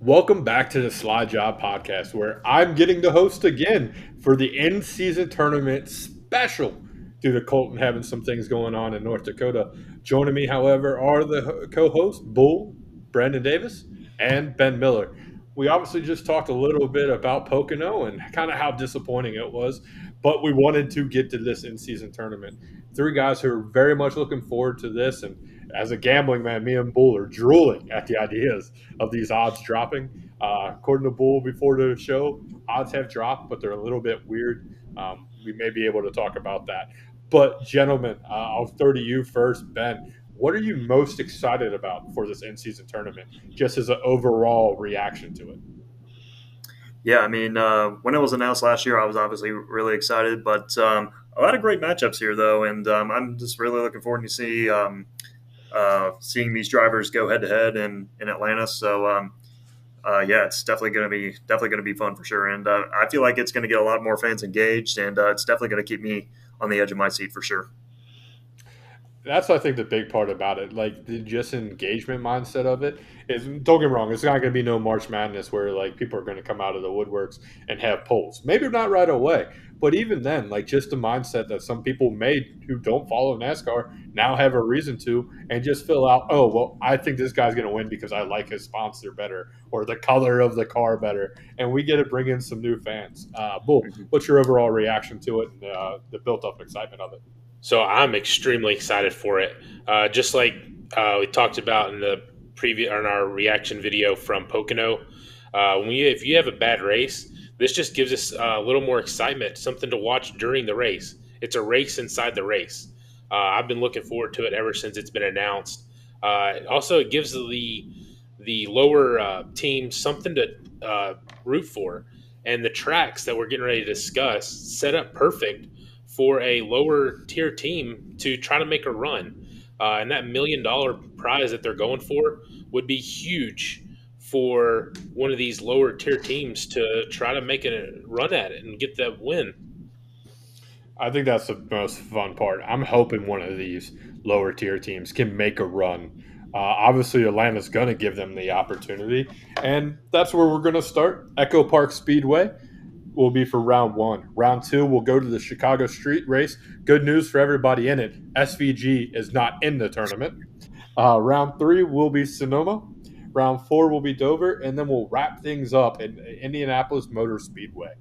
Welcome back to the Slide Job Podcast, where I'm getting the host again for the in-season tournament special due to Colton having some things going on in North Dakota. Joining me, however, are the co-hosts Bull, Brandon Davis, and Ben Miller. We obviously just talked a little bit about Pocono and kind of how disappointing it was, but we wanted to get to this in-season tournament. Three guys who are very much looking forward to this, and as a gambling man, me and Bull are drooling at the ideas of these odds dropping. According to Bull before the show, odds have dropped, but they're a little bit weird. We may be able to talk about that. But, gentlemen, I'll throw to you first. Ben, what are you most excited about for this in-season tournament, just as an overall reaction to it? Yeah, I mean, when it was announced last year, I was obviously really excited, but a lot of great matchups here, though, and I'm just really looking forward to seeing these drivers go head to head in Atlanta. So, yeah, it's definitely going to be fun for sure, and I feel like it's going to get a lot more fans engaged, and it's definitely going to keep me on the edge of my seat for sure. That's I think the big part about it, like the just engagement mindset of it is. Don't get me wrong, it's not going to be no March Madness where like people are going to come out of the woodworks and have polls. Maybe not right away, but even then, like just the mindset that some people made who don't follow NASCAR now have a reason to, and just fill out. Oh well, I think this guy's going to win because I like his sponsor better or the color of the car better, and we get to bring in some new fans. Bull, what's your overall reaction to it and the built-up excitement of it? So I'm extremely excited for it. Just like we talked about in the in our reaction video from Pocono, if you have a bad race, this just gives us a little more excitement, something to watch during the race. It's a race inside the race. I've been looking forward to it ever since it's been announced. Also, it gives the lower teams something to root for, and the tracks that we're getting ready to discuss set up perfect for a lower tier team to try to make a run. And that $1 million prize that they're going for would be huge for one of these lower tier teams to try to make a run at it and get that win. I think that's the most fun part. I'm hoping one of these lower tier teams can make a run. Obviously, Atlanta's going to give them the opportunity, and that's where we're going to start. Echo Park Speedway will be for round one. Round two, we'll go to the Chicago Street Race. Good news for everybody in it: SVG is not in the tournament. Round three will be Sonoma. Round four will be Dover, and then we'll wrap things up in Indianapolis Motor Speedway.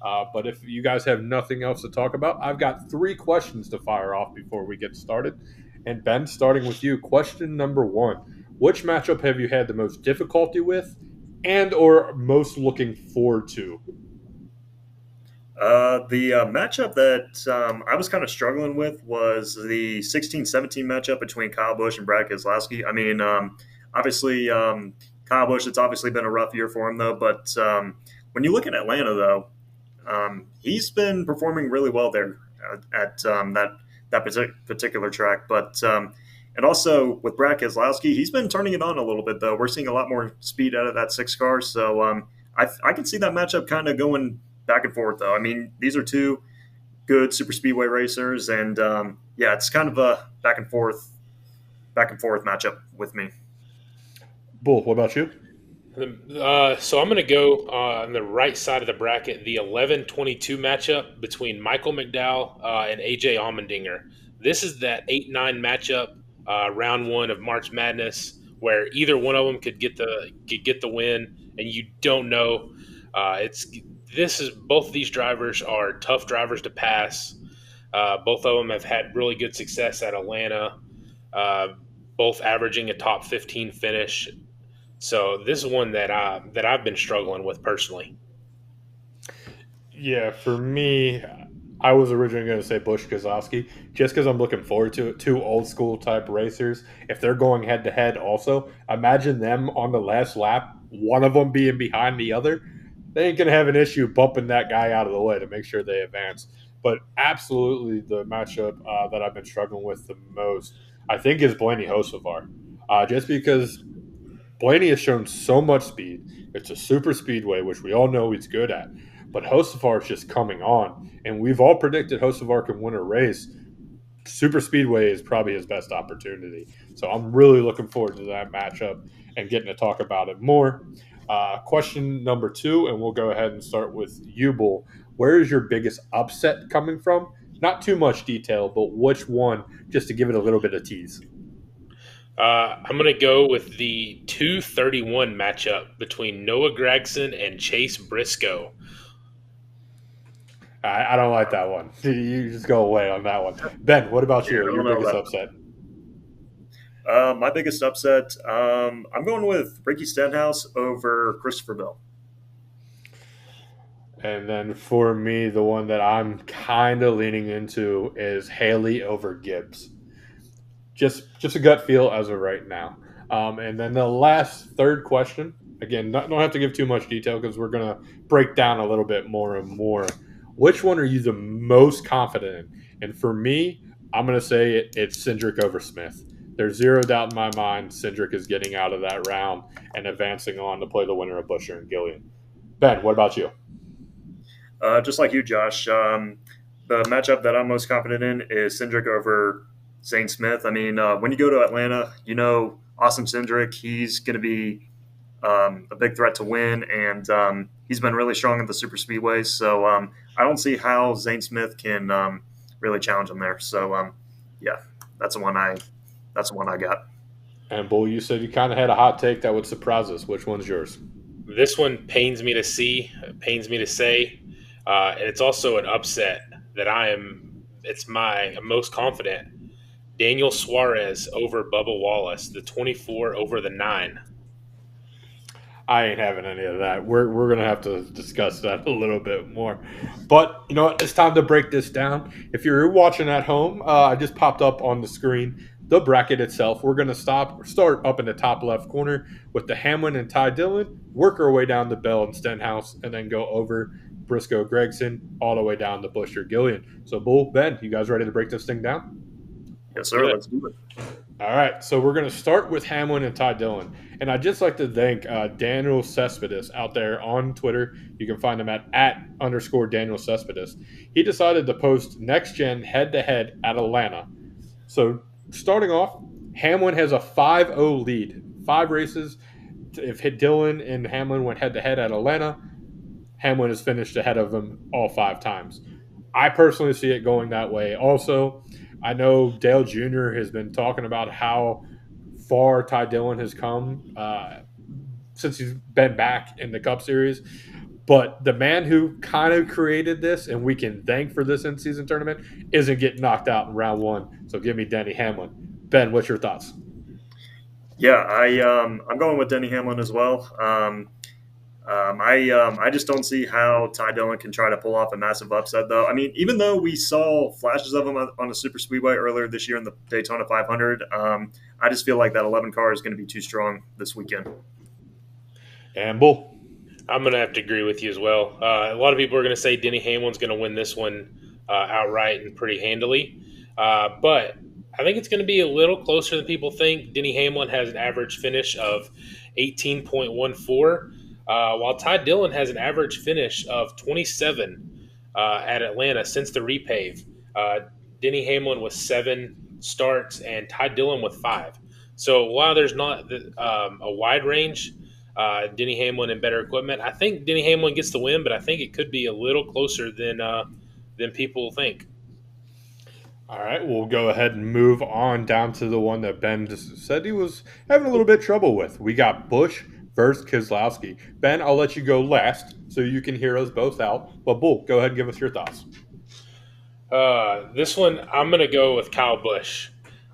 But if you guys have nothing else to talk about, I've got three questions to fire off before we get started. And Ben, starting with you, question number one: which matchup have you had the most difficulty with, and or most looking forward to? The matchup that I was kind of struggling with was the 16-17 matchup between Kyle Busch and Brad Keselowski. I mean, obviously, Kyle Busch, it's obviously been a rough year for him, though. But when you look at Atlanta, though, he's been performing really well there at that particular track. But and also with Brad Keselowski, he's been turning it on a little bit, though. We're seeing a lot more speed out of that six car. So I can see that matchup kind of going back and forth, though. I mean, these are two good super speedway racers, and yeah, it's kind of a back and forth matchup with me. Bull, what about you? So I'm going to go on the right side of the bracket, the 11-22 matchup between Michael McDowell and AJ Allmendinger. This is that 8-9 matchup, round one of March Madness, where either one of them could get the win, and you don't know. Both of these drivers are tough drivers to pass. Both of them have had really good success at Atlanta, uh, both averaging a top 15 finish. So this is one that I've been struggling with personally. Yeah, for me, I was originally going to say Bush Kozlowski just because I'm looking forward to it. Two old school type racers. If they're going head to head, also imagine them on the last lap, one of them being behind the other. They ain't going to have an issue bumping that guy out of the way to make sure they advance. But absolutely, the matchup that I've been struggling with the most, I think, is Blaney Hocevar. Just because Blaney has shown so much speed. It's a super speedway, which we all know he's good at. But Hocevar is just coming on, and we've all predicted Hocevar can win a race. Super speedway is probably his best opportunity. So I'm really looking forward to that matchup and getting to talk about it more. Question number 2, and we'll go ahead and start with you, Bull. Where is your biggest upset coming from? Not too much detail, but which one, just to give it a little bit of tease. I'm going to go with the 231 matchup between Noah Gragson and Chase Briscoe. I don't like that one. You just go away on that one. Ben, what about Yeah, you? I Your don't know biggest that. upset? My biggest upset, I'm going with Ricky Stenhouse over Christopher Bell. And then for me, the one that I'm kind of leaning into is Haley over Gibbs. Just a gut feel as of right now. And then the last third question, again, don't have to give too much detail because we're gonna break down a little bit more and more. Which one are you the most confident in? And for me, I'm gonna say it's Cindric over Smith. There's zero doubt in my mind Cindric is getting out of that round and advancing on to play the winner of Busher and Gillian. Ben, what about you? Just like you, Josh, the matchup that I'm most confident in is Cindric over Zane Smith. I mean, when you go to Atlanta, you know Austin Cindric, he's going to be a big threat to win, and he's been really strong at the super speedways. So I don't see how Zane Smith can really challenge him there. So yeah, that's the one I got. And Bull, you said you kind of had a hot take that would surprise us. Which one's yours? This one pains me to see, pains me to say, and it's also an upset that it's my most confident. Daniel Suarez over Bubba Wallace, the 24 over the 9. I ain't having any of that. We're gonna have to discuss that a little bit more. But you know what? It's time to break this down. If you're watching at home, I just popped up on the screen the bracket itself. We're gonna start up in the top left corner with the Hamlin and Ty Dillon, work our way down to Bell and Stenhouse, and then go over Briscoe Gregson all the way down to Busher Gillian. So Bull, Ben, you guys ready to break this thing down? Yes, Let's sir. do it. Let's do it. All right, so we're going to start with Hamlin and Ty Dillon. And I'd just like to thank Daniel Cespedes out there on Twitter. You can find him at _Daniel Cespedes. He decided to post next gen head to head at Atlanta. So starting off, Hamlin has a 5-0 lead. 5 races. If Dillon and Hamlin went head to head at Atlanta, Hamlin has finished ahead of him all 5 times. I personally see it going that way. Also, I know Dale Jr. has been talking about how far Ty Dillon has come since he's been back in the Cup Series. But the man who kind of created this, and we can thank for this in-season tournament, isn't getting knocked out in round 1. So give me Denny Hamlin. Ben, what's your thoughts? Yeah, I'm going with Denny Hamlin as well. I just don't see how Ty Dillon can try to pull off a massive upset, though. I mean, even though we saw flashes of him on a super speedway earlier this year in the Daytona 500, I just feel like that 11 car is going to be too strong this weekend. And Bull. I'm going to have to agree with you as well. A lot of people are going to say Denny Hamlin's going to win this one outright and pretty handily. But I think it's going to be a little closer than people think. Denny Hamlin has an average finish of 18.14, while Ty Dillon has an average finish of 27 at Atlanta since the repave. Denny Hamlin with 7 starts and Ty Dillon with 5. So while there's not a wide range, Denny Hamlin and better equipment, I think Denny Hamlin gets the win, but I think it could be a little closer than people think. All right, we'll go ahead and move on down to the one that Ben just said he was having a little bit of trouble with. We got Busch versus Keselowski. Ben, I'll let you go last so you can hear us both out. But Bull, go ahead and give us your thoughts. This one, I'm going to go with Kyle Busch.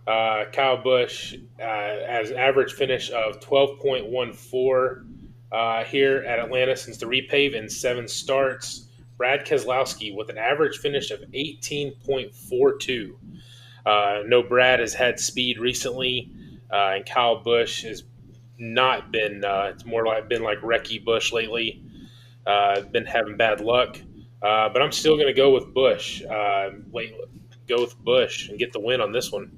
Kyle Busch has an average finish of 12.14 here at Atlanta since the repave in 7 starts. Brad Keselowski with an average finish of 18.42. No, Brad has had speed recently, and Kyle Busch has not been. It's more like been like Wrecky Busch lately. Been having bad luck, but I'm still going to go with Busch. Go with Busch and get the win on this one.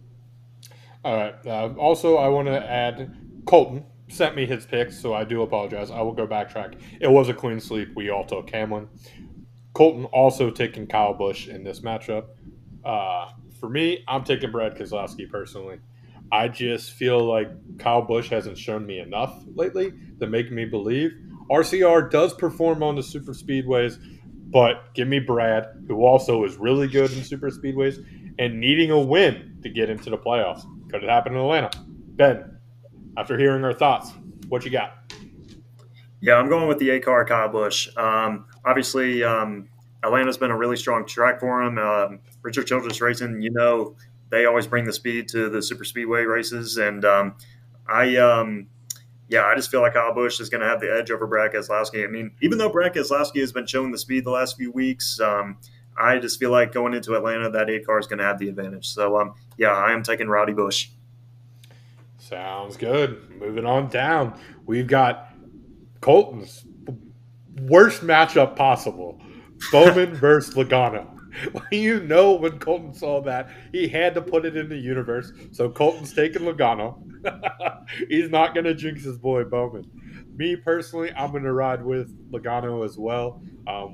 All right. Also, I want to add Colton sent me his picks, so I do apologize. I will go backtrack. It was a clean sweep. We all took Hamlin. Colton also taking Kyle Busch in this matchup. For me, I'm taking Brad Keselowski personally. I just feel like Kyle Busch hasn't shown me enough lately to make me believe. RCR does perform on the super speedways, but give me Brad, who also is really good in super speedways and needing a win to get into the playoffs. Could it happen in Atlanta? Ben, after hearing our thoughts, what you got? Yeah, I'm going with the A-car Kyle Busch. Obviously, Atlanta's been a really strong track for him. Richard Childress Racing, they always bring the speed to the super speedway races, and I yeah, I just feel like Kyle Busch is going to have the edge over Brad Keselowski. I mean, even though Brad Keselowski has been showing the speed the last few weeks, I just feel like going into Atlanta, that 8 car is going to have the advantage. So, yeah, I am taking Rowdy Busch. Sounds good. Moving on down, we've got Colton's worst matchup possible: Bowman versus Logano. You know, when Colton saw that, he had to put it in the universe. So Colton's taking Logano. He's not going to jinx his boy Bowman. Me personally, I'm going to ride with Logano as well.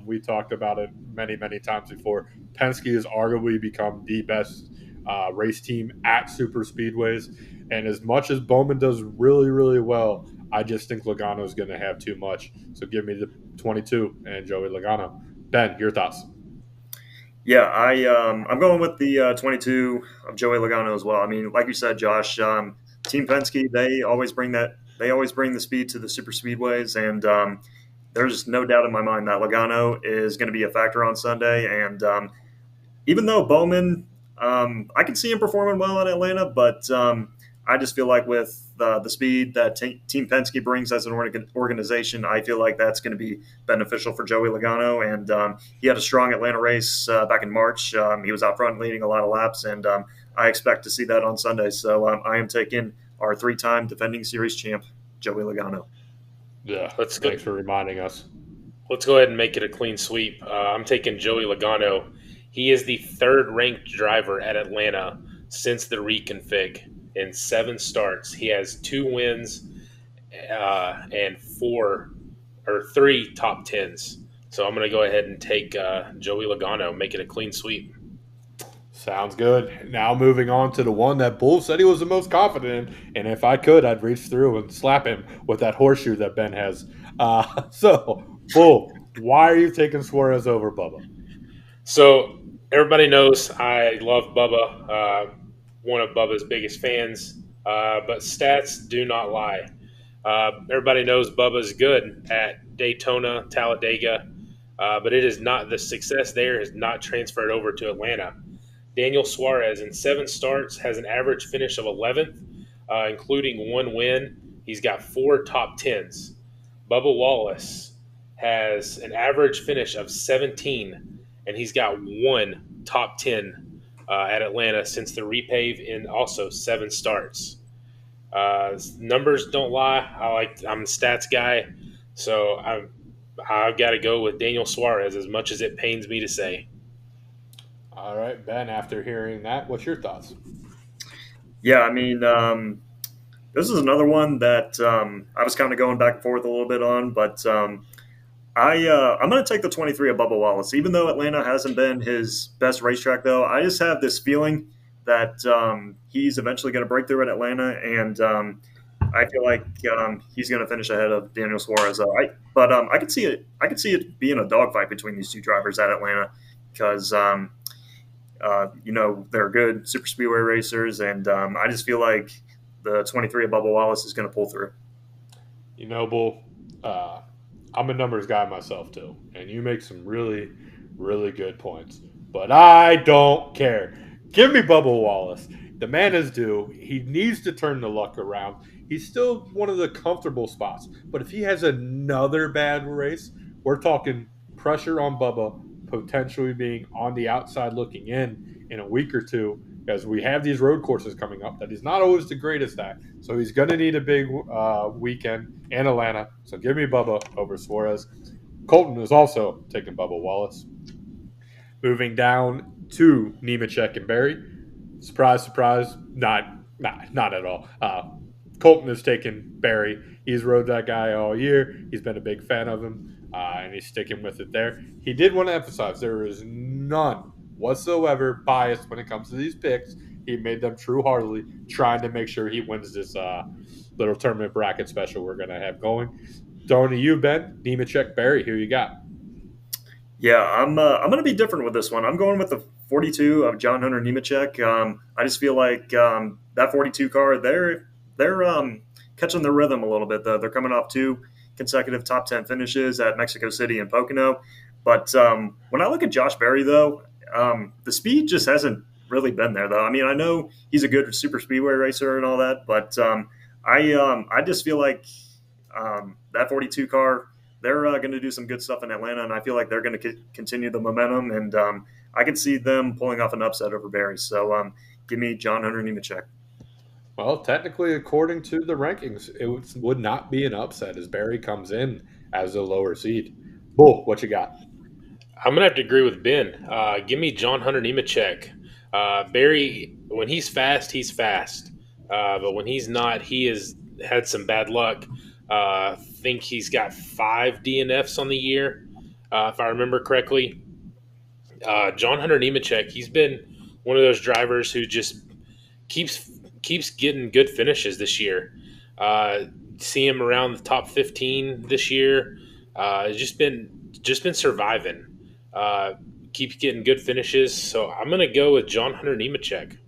We talked about it many, many times before. Penske has arguably become the best race team at super speedways. And as much as Bowman does really, really well, I just think Logano is going to have too much. So give me the 22 and Joey Logano. Ben, your thoughts? Yeah, I'm going with the 22 of Joey Logano as well. I mean, like you said, Josh, Team Penske, they always bring the speed to the super speedways, and there's no doubt in my mind that Logano is going to be a factor on Sunday. And even though Bowman, I can see him performing well in Atlanta, but I just feel like with the speed that Team Penske brings as an organization, I feel like that's going to be beneficial for Joey Logano. And he had a strong Atlanta race back in March. He was out front leading a lot of laps, and I expect to see that on Sunday. So I am taking our 3-time defending series champ, Joey Logano. Yeah, thanks for reminding us. Let's go ahead and make it a clean sweep. I'm taking Joey Logano. He is the third-ranked driver at Atlanta since the reconfig. In 7 starts, he has 2 wins and 3 top 10s. So I'm going to go ahead and take Joey Logano, make it a clean sweep. Sounds good. Now moving on to the one that Bull said he was the most confident in, and if I could, I'd reach through and slap him with that horseshoe that Ben has. So, Bull, why are you taking Suarez over Bubba? So everybody knows I love Bubba, one of Bubba's biggest fans, but stats do not lie. Everybody knows Bubba's good at Daytona, Talladega, but it is not, the success there has not transferred over to Atlanta. Daniel Suarez in 7 starts has an average finish of 11th, including 1 win. He's got 4 top 10s. Bubba Wallace has an average finish of 17, and he's got 1 top 10 at Atlanta since the repave in also 7 starts. Numbers don't lie. I'm a stats guy, so I've got to go with Daniel Suarez, as much as it pains me to say. All right, Ben, after hearing that, what's your thoughts? Yeah, I mean, this is another one that I was kind of going back and forth a little bit on, but I'm going to take the 23 of Bubba Wallace. Even though Atlanta hasn't been his best racetrack, though, I just have this feeling that he's eventually going to break through at Atlanta, and I feel like he's going to finish ahead of Daniel Suarez. But I could see it. I could see it being a dogfight between these 2 drivers at Atlanta because they're good super speedway racers, and I just feel like the 23 of Bubba Wallace is going to pull through. Bull, I'm a numbers guy myself too, and you make some really, really good points. But I don't care. Give me Bubba Wallace. The man is due. He needs to turn the luck around. He's still one of the comfortable spots. But if he has another bad race, we're talking pressure on Bubba potentially being on the outside looking in a week or two, because we have these road courses coming up that he's not always the greatest at. So he's going to need a big weekend in Atlanta. So give me Bubba over Suarez. Colton is also taking Bubba Wallace. Moving down to Nemechek and Barry. Surprise, surprise. Not at all. Colton is taking Barry. He's rode that guy all year. He's been a big fan of him, and he's sticking with it there. He did want to emphasize there is none whatsoever bias when it comes to these picks. He made them true-heartedly, trying to make sure he wins this little tournament bracket special we're going to have going. Throwing to you, Ben. Nemechek, Barry. Who you got? Yeah, I'm going to be different with this one. I'm going with the 42 of John Hunter Nemechek. I just feel like that 42 car, they're catching their rhythm a little bit. Though they're coming off two consecutive top 10 finishes at Mexico City and Pocono. But when I look at Josh Berry, though, the speed just hasn't really been there. Though I mean, I know he's a good super speedway racer and all that, but I just feel like that 42 car, they're going to do some good stuff in Atlanta, and I feel like they're going to continue the momentum, and I can see them pulling off an upset over Barry. So give me John Hunter Nemechek. Well, technically, according to the rankings, would not be an upset as Barry comes in as a lower seed. Bull, what you got? I'm gonna have to agree with Ben. Give me John Hunter Nemechek. Barry, when he's fast, he's fast. But when he's not, he has had some bad luck. I think he's got 5 DNFs on the year, if I remember correctly. John Hunter Nemechek, he's been one of those drivers who just keeps keeps getting good finishes this year. Uh, See him around the top 15 this year. Just been surviving. Uh, Keeps getting good finishes. So I'm gonna go with John Hunter Nemechek.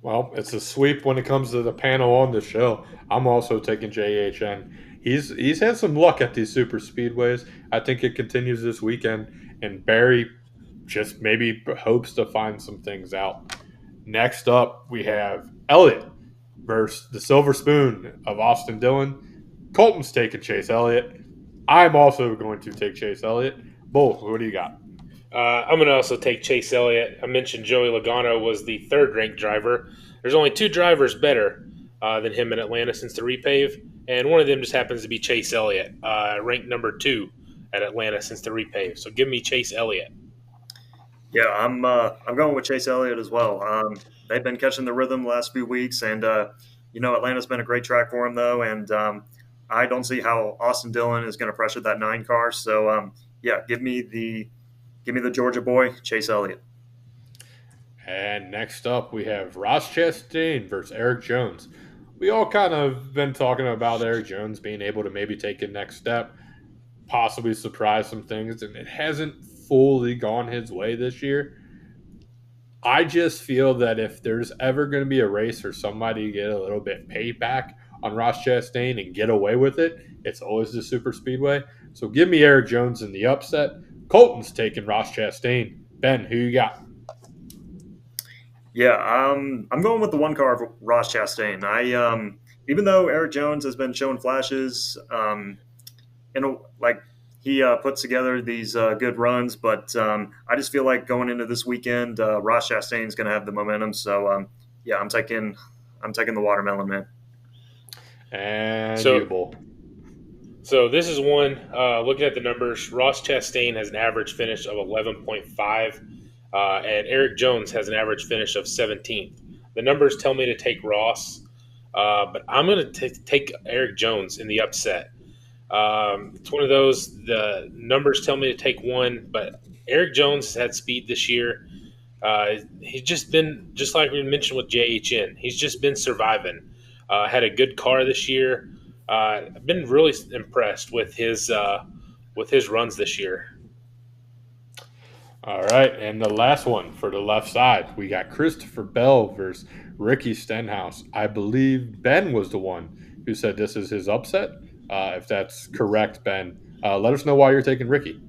Well, it's a sweep when it comes to the panel on the show. I'm also taking JHN. He's had some luck at these super speedways. I think it continues this weekend, and Barry just maybe hopes to find some things out. Next up, we have Elliott versus the Silver Spoon of Austin Dillon. Colton's taking Chase Elliott. I'm also going to take Chase Elliott. Bull, what do you got? I'm going to also take Chase Elliott. I mentioned Joey Logano was the third-ranked driver. There's only 2 drivers better than him in Atlanta since the repave, and one of them just happens to be Chase Elliott, ranked number 2 at Atlanta since the repave. So give me Chase Elliott. Yeah, I'm going with Chase Elliott as well. They've been catching the rhythm the last few weeks, and Atlanta's been a great track for him though, and I don't see how Austin Dillon is going to pressure that 9 car. So yeah, give me the Georgia boy, Chase Elliott. And next up, we have Ross Chastain versus Eric Jones. We all kind of been talking about Eric Jones being able to maybe take a next step, possibly surprise some things, and it hasn't fully gone his way this year. I just feel that if there's ever going to be a race for somebody to get a little bit payback on Ross Chastain and get away with it, it's always the super speedway. So give me Eric Jones in the upset. Colton's taking Ross Chastain. Ben, who you got? Yeah, I'm going with the 1 car of Ross Chastain. Even though Eric Jones has been showing flashes, like he puts together these good runs, but I just feel like going into this weekend, Ross Chastain is going to have the momentum. So yeah, I'm taking the watermelon man. And So- you, Bull. So this is one, looking at the numbers, Ross Chastain has an average finish of 11.5, and Eric Jones has an average finish of 17th. The numbers tell me to take Ross, but I'm going to take Eric Jones in the upset. It's one of those, the numbers tell me to take one, but Eric Jones has had speed this year. He's just been, just like we mentioned with JHN, he's just been surviving. Had a good car this year. I've been really impressed with his runs this year. All right, and the last one for the left side, we got Christopher Bell versus Ricky Stenhouse. I believe Ben was the one who said this is his upset. If that's correct, Ben, let us know why you're taking Ricky.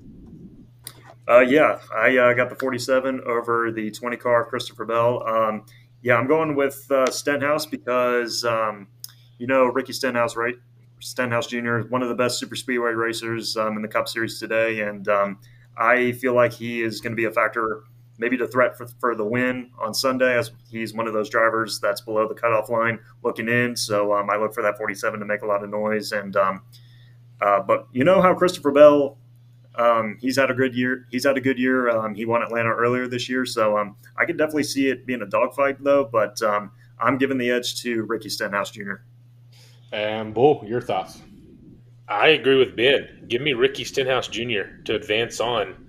Yeah, I got the 47 over the 20 car of Christopher Bell. Yeah, I'm going with Stenhouse because Ricky Stenhouse, right? Stenhouse Jr. is one of the best super speedway racers in the Cup Series today, and I feel like he is going to be a factor, maybe the threat for the win on Sunday, as he's one of those drivers that's below the cutoff line looking in. So I look for that 47 to make a lot of noise. And but you know how Christopher Bell, he's had a good year. He won Atlanta earlier this year, so I could definitely see it being a dogfight though. But I'm giving the edge to Ricky Stenhouse Jr. And Bull, your thoughts? I agree with Ben. Give me Ricky Stenhouse Jr. to advance on.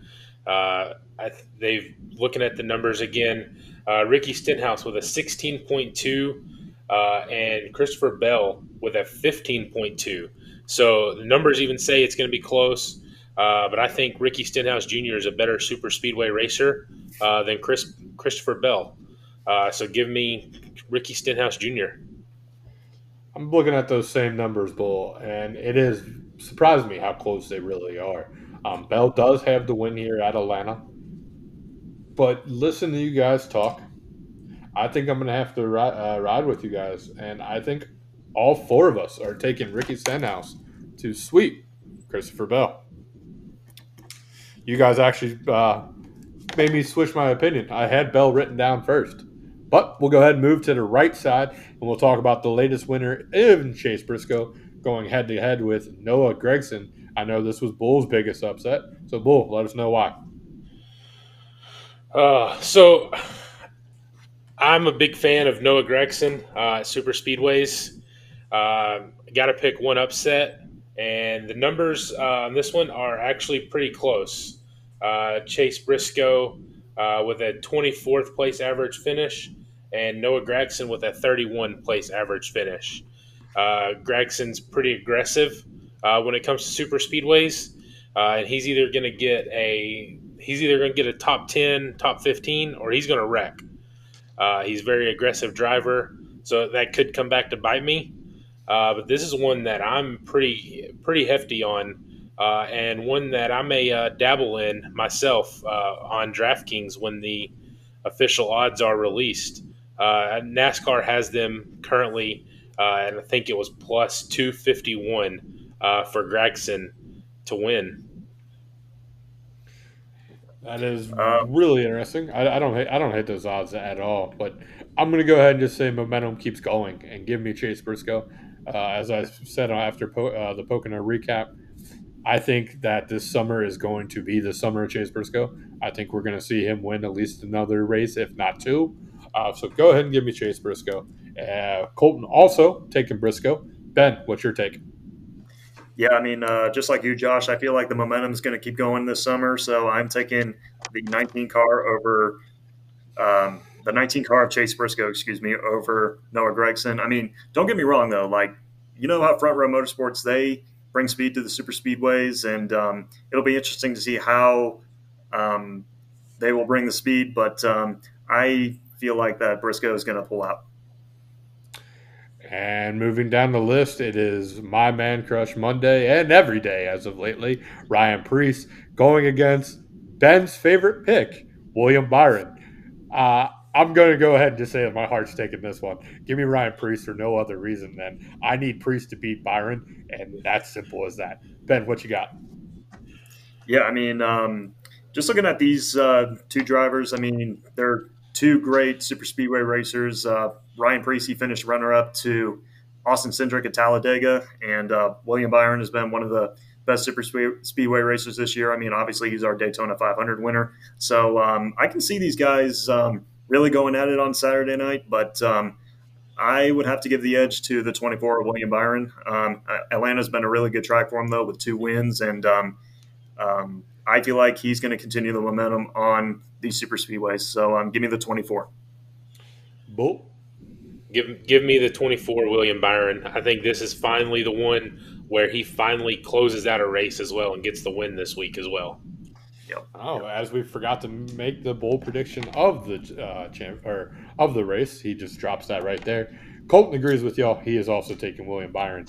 They've looking at the numbers again. Ricky Stenhouse with a 16.2 and Christopher Bell with a 15.2. So the numbers even say it's going to be close. But I think Ricky Stenhouse Jr. is a better super speedway racer than Christopher Bell. So give me Ricky Stenhouse Jr. I'm looking at those same numbers, Bull, and it is surprised me how close they really are. Bell does have the win here at Atlanta, but listen to you guys talk. I think I'm going to have to ride with you guys, and I think all four of us are taking Ricky Stenhouse to sweep Christopher Bell. You guys actually made me switch my opinion. I had Bell written down first. But we'll go ahead and move to the right side, and we'll talk about the latest winner in Chase Briscoe going head to head with Noah Gragson. I know this was Bull's biggest upset. So, Bull, let us know why. So I'm a big fan of Noah Gragson at Super Speedways. Got to pick one upset, and the numbers on this one are actually pretty close. Chase Briscoe with a 24th place average finish, and Noah Gragson with a 31 place average finish. Gragson's pretty aggressive when it comes to super speedways, and he's either going to get a top 10, top 15, or he's going to wreck. He's a very aggressive driver, so that could come back to bite me. But this is one that I'm pretty hefty on, and one that I may dabble in myself on DraftKings when the official odds are released. NASCAR has them currently, and I think it was plus 251 for Gragson to win. That is Um, really interesting. I don't hate those odds at all, but I'm going to go ahead and just say momentum keeps going and give me Chase Briscoe. As I said after the Pocono recap, I think that this summer is going to be the summer of Chase Briscoe. I think we're going to see him win at least another race, if not two. So go ahead and give me Chase Briscoe. Colton also taking Briscoe. Ben, what's your take? Yeah, I mean, just like you, Josh, I feel like the momentum is going to keep going this summer. So I'm taking the 19 car over the 19 car of Chase Briscoe, excuse me, over Noah Gragson. I mean, don't get me wrong though. Like, you know how Front Row Motorsports, they bring speed to the super speedways, and it'll be interesting to see how um, they will bring the speed. But I feel like that Briscoe is going to pull out. And moving down the list, it is my man crush Monday and every day as of lately, Ryan Preece going against Ben's favorite pick, William Byron. I'm going to go ahead and just say that my heart's taking this one. Give me Ryan Preece for no other reason than I need Preece to beat Byron, and that's simple as that. Ben, what you got? Yeah, I mean, just looking at these two drivers, I mean, they're two great super speedway racers. Ryan Preece finished runner-up to Austin Cindric at Talladega, and William Byron has been one of the best super speedway racers this year. I mean, obviously he's our Daytona 500 winner, so I can see these guys really going at it on Saturday night. But I would have to give the edge to the 24 William Byron. Atlanta's been a really good track for him though, with two wins, and I feel like he's going to continue the momentum on these super speedways. So give me the 24. Bull? Give me the 24 William Byron. I think this is finally the one where he finally closes out a race as well and gets the win this week as well. Yep. Oh, as we forgot to make the bold prediction of the of the race, he just drops that right there. Colton agrees with y'all. He is also taking William Byron.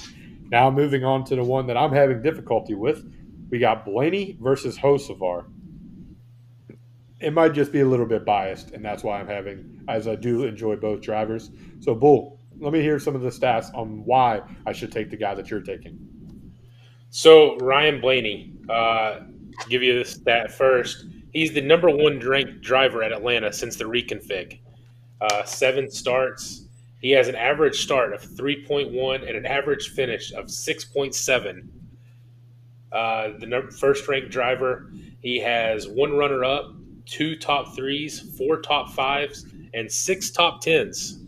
Now moving on to the one that I'm having difficulty with, we got Blaney versus Hocevar. It might just be a little bit biased, and that's why I'm having, as I do enjoy both drivers. So, Bull, let me hear some of the stats on why I should take the guy that you're taking. So Ryan Blaney, give you this stat first. He's the number one ranked driver at Atlanta since the reconfig. 7 starts. He has an average start of 3.1 and an average finish of 6.7. The first ranked driver, he has 1 runner up, 2 top 3s, 4 top 5s, and 6 top 10s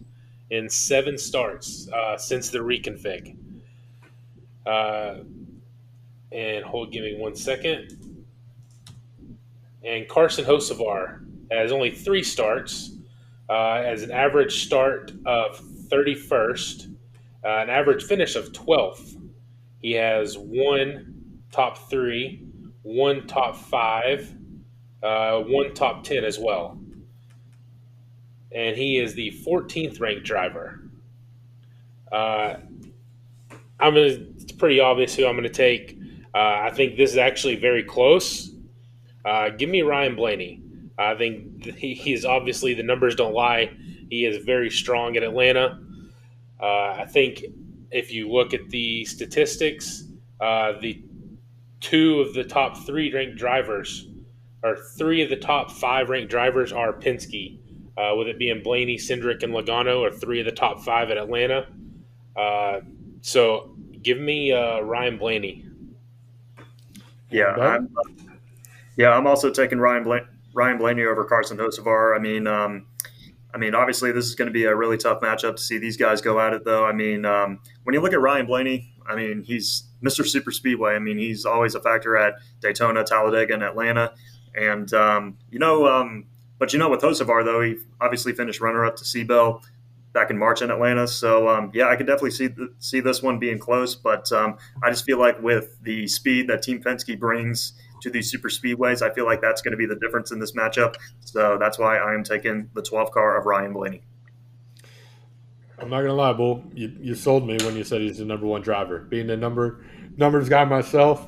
in 7 starts since the reconfig. Give me 1 second. And Carson Hocevar has only 3 starts, has an average start of 31st, an average finish of 12th. He has one top three, one top five, one top 10 as well. And he is the 14th ranked driver. Uh, it's pretty obvious who I'm going to take. I think this is actually very close. Give me Ryan Blaney. I think he's obviously, the numbers don't lie. He is very strong at Atlanta. I think if you look at the statistics, the two of the top three ranked drivers, or three of the top five ranked drivers, are Penske, with it being Blaney, Cindric, and Logano, are three of the top five at Atlanta. So give me Ryan Blaney. Yeah, And Ben? I'm also taking Ryan Blaney over Carson Hocevar. I mean, obviously, this is going to be a really tough matchup to see these guys go at it, though. I mean, when you look at Ryan Blaney, I mean, he's Mr. Super Speedway. I mean, he's always a factor at Daytona, Talladega, and Atlanta. And, but with Hocevar, though, he obviously finished runner-up to Seabell back in March in Atlanta. So, I could definitely see this one being close. But I just feel like with the speed that Team Penske brings to these super speedways, I feel like that's going to be the difference in this matchup. So that's why I am taking the 12 car of Ryan Blaney. I'm not gonna lie, Bull. You sold me when you said he's the number one driver. Being the numbers guy myself,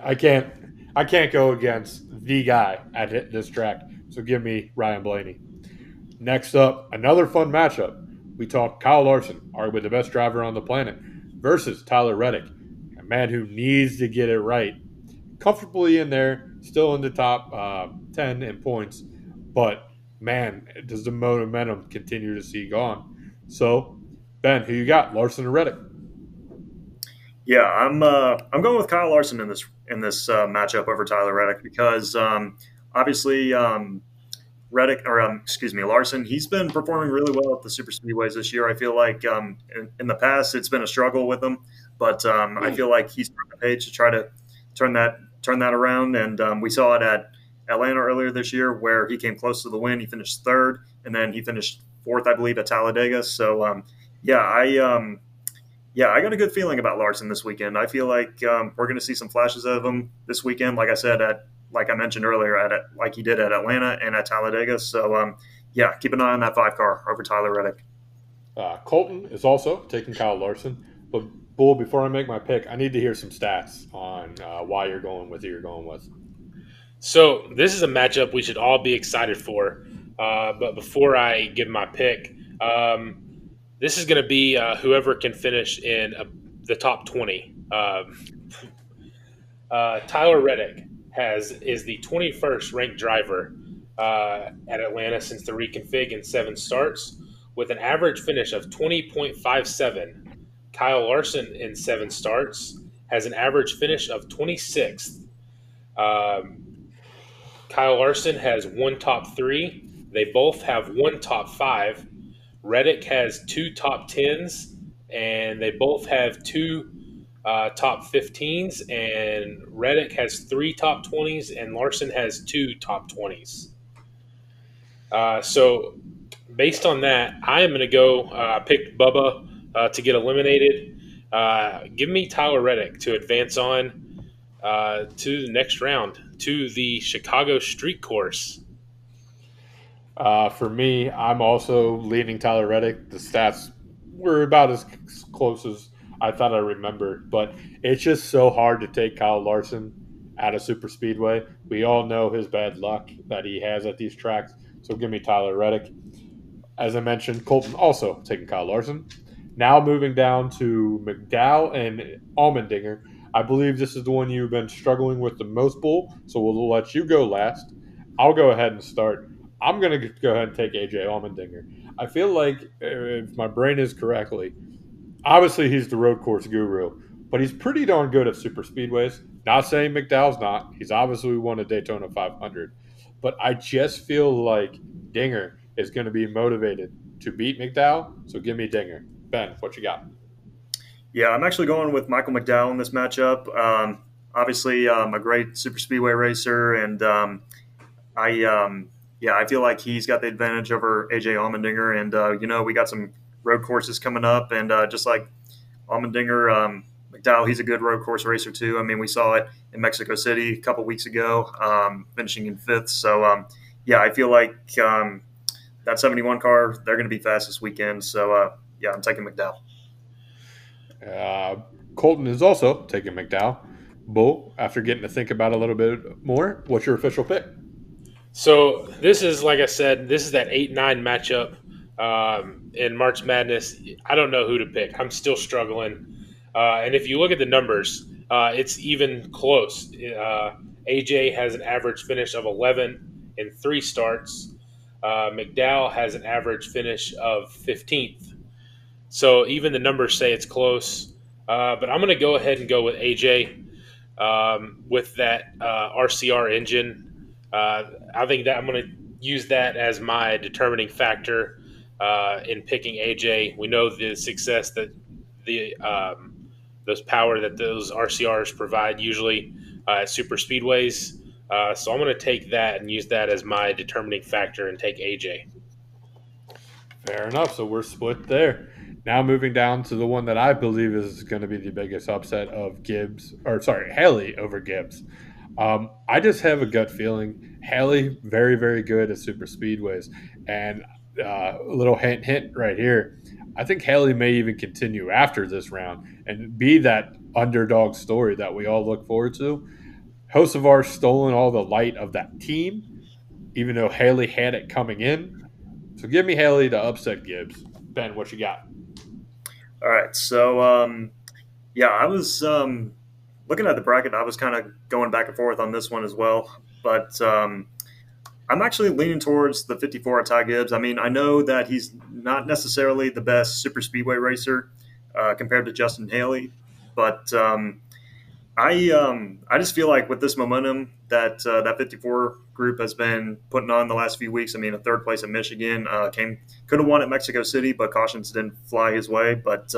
I can't go against the guy at this track. So give me Ryan Blaney. Next up, another fun matchup. We talk Kyle Larson, arguably the best driver on the planet, versus Tyler Reddick, a man who needs to get it right. Comfortably in there, still in the top 10 in points, but man, does the momentum continue to see gone. So, Ben, who you got, Larson or Reddick? Yeah, I'm going with Kyle Larson in this matchup over Tyler Reddick because obviously Reddick, or excuse me, Larson, he's been performing really well at the super speedways this year. I feel like in the past it's been a struggle with him, but I feel like he's turned the page to try to turn that around. And we saw it at Atlanta earlier this year, where he came close to the win. He finished third, and then he finished fourth, I believe, at Talladega. So yeah, I got a good feeling about Larson this weekend. I feel like we're going to see some flashes of him this weekend. Like I said, like I mentioned earlier, like he did at Atlanta and at Talladega. So keep an eye on that 5 car over Tyler Reddick. Colton is also taking Kyle Larson. But, Bull, before I make my pick, I need to hear some stats on why you're going with who you're going with. So this is a matchup we should all be excited for. But before I give my pick, this is going to be whoever can finish in the top 20. Tyler Reddick is the 21st ranked driver at Atlanta since the reconfig in 7 starts, with an average finish of 20.57. Kyle Larson in 7 starts has an average finish of 26th. Kyle Larson has one top 3. They both have one top 5. Reddick has 2 top 10s, and they both have 2 top 15s, and Reddick has 3 top 20s, and Larson has 2 top 20s. So based on that, I am going to go pick Bubba to get eliminated. Give me Tyler Reddick to advance on to the next round, to the Chicago Street Course. For me, I'm also leaning Tyler Reddick. The stats were about as close as I thought I remembered, but it's just so hard to take Kyle Larson at a super speedway. We all know his bad luck that he has at these tracks, so give me Tyler Reddick. As I mentioned, Colton also taking Kyle Larson. Now moving down to McDowell and Allmendinger. I believe this is the one you've been struggling with the most, Bull, so we'll let you go last. I'll go ahead and start. I'm going to go ahead and take AJ Allmendinger. I feel like, if my brain is correctly, obviously he's the road course guru, but he's pretty darn good at super speedways. Not saying McDowell's not. He's obviously won a Daytona 500. But I just feel like Dinger is going to be motivated to beat McDowell, so give me Dinger. Ben, what you got? Yeah, I'm actually going with Michael McDowell in this matchup. Obviously, a great super speedway racer, and I feel like he's got the advantage over AJ Allmendinger. And we got some road courses coming up, and just like Allmendinger, McDowell, he's a good road course racer too. I mean, we saw it in Mexico City a couple weeks ago, finishing in fifth. So yeah, I feel like that 71 car, they're going to be fast this weekend. So yeah, I'm taking McDowell. Colton is also taking McDowell. Bull, after getting to think about it a little bit more, what's your official pick? So this is, like I said, this is that 8-9 matchup in March Madness. I don't know who to pick. I'm still struggling. And if you look at the numbers, it's even close. AJ has an average finish of 11 in 3 starts. McDowell has an average finish of 15th. So even the numbers say it's close. But I'm going to go ahead and go with AJ with that RCR engine. I think that I'm going to use that as my determining factor in picking AJ. We know the success that the those power that those RCRs provide usually at super speedways. So I'm going to take that and use that as my determining factor and take AJ. Fair enough. So we're split there. Now moving down to the one that I believe is going to be the biggest upset of Haley over Gibbs. I just have a gut feeling Haley very, very good at super speedways, and a little hint right here. I think Haley may even continue after this round and be that underdog story that we all look forward to. Hocevar's stolen all the light of that team, even though Haley had it coming in. So give me Haley to upset Gibbs. Ben, what you got? All right. So yeah, I was looking at the bracket. I was kind of going back and forth on this one as well, but I'm actually leaning towards the 54 at Ty Gibbs. I mean, I know that he's not necessarily the best super speedway racer compared to Justin Haley, but I just feel like with this momentum that that 54 group has been putting on the last few weeks. I mean, a third place at Michigan could have won at Mexico City, but cautions didn't fly his way. But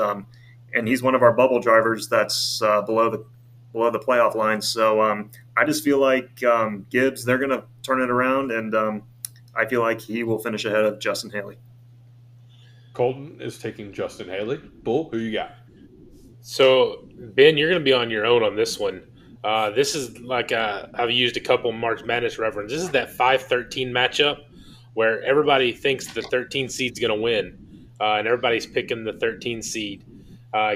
and he's one of our bubble drivers that's below the playoff line. So I just feel like Gibbs, they're going to turn it around, and I feel like he will finish ahead of Justin Haley. Colton is taking Justin Haley. Bull, who you got? So, Ben, you're going to be on your own on this one. This is like I've used a couple March Madness references. This is that 5-13 matchup where everybody thinks the 13 seed's going to win, and everybody's picking the 13 seed.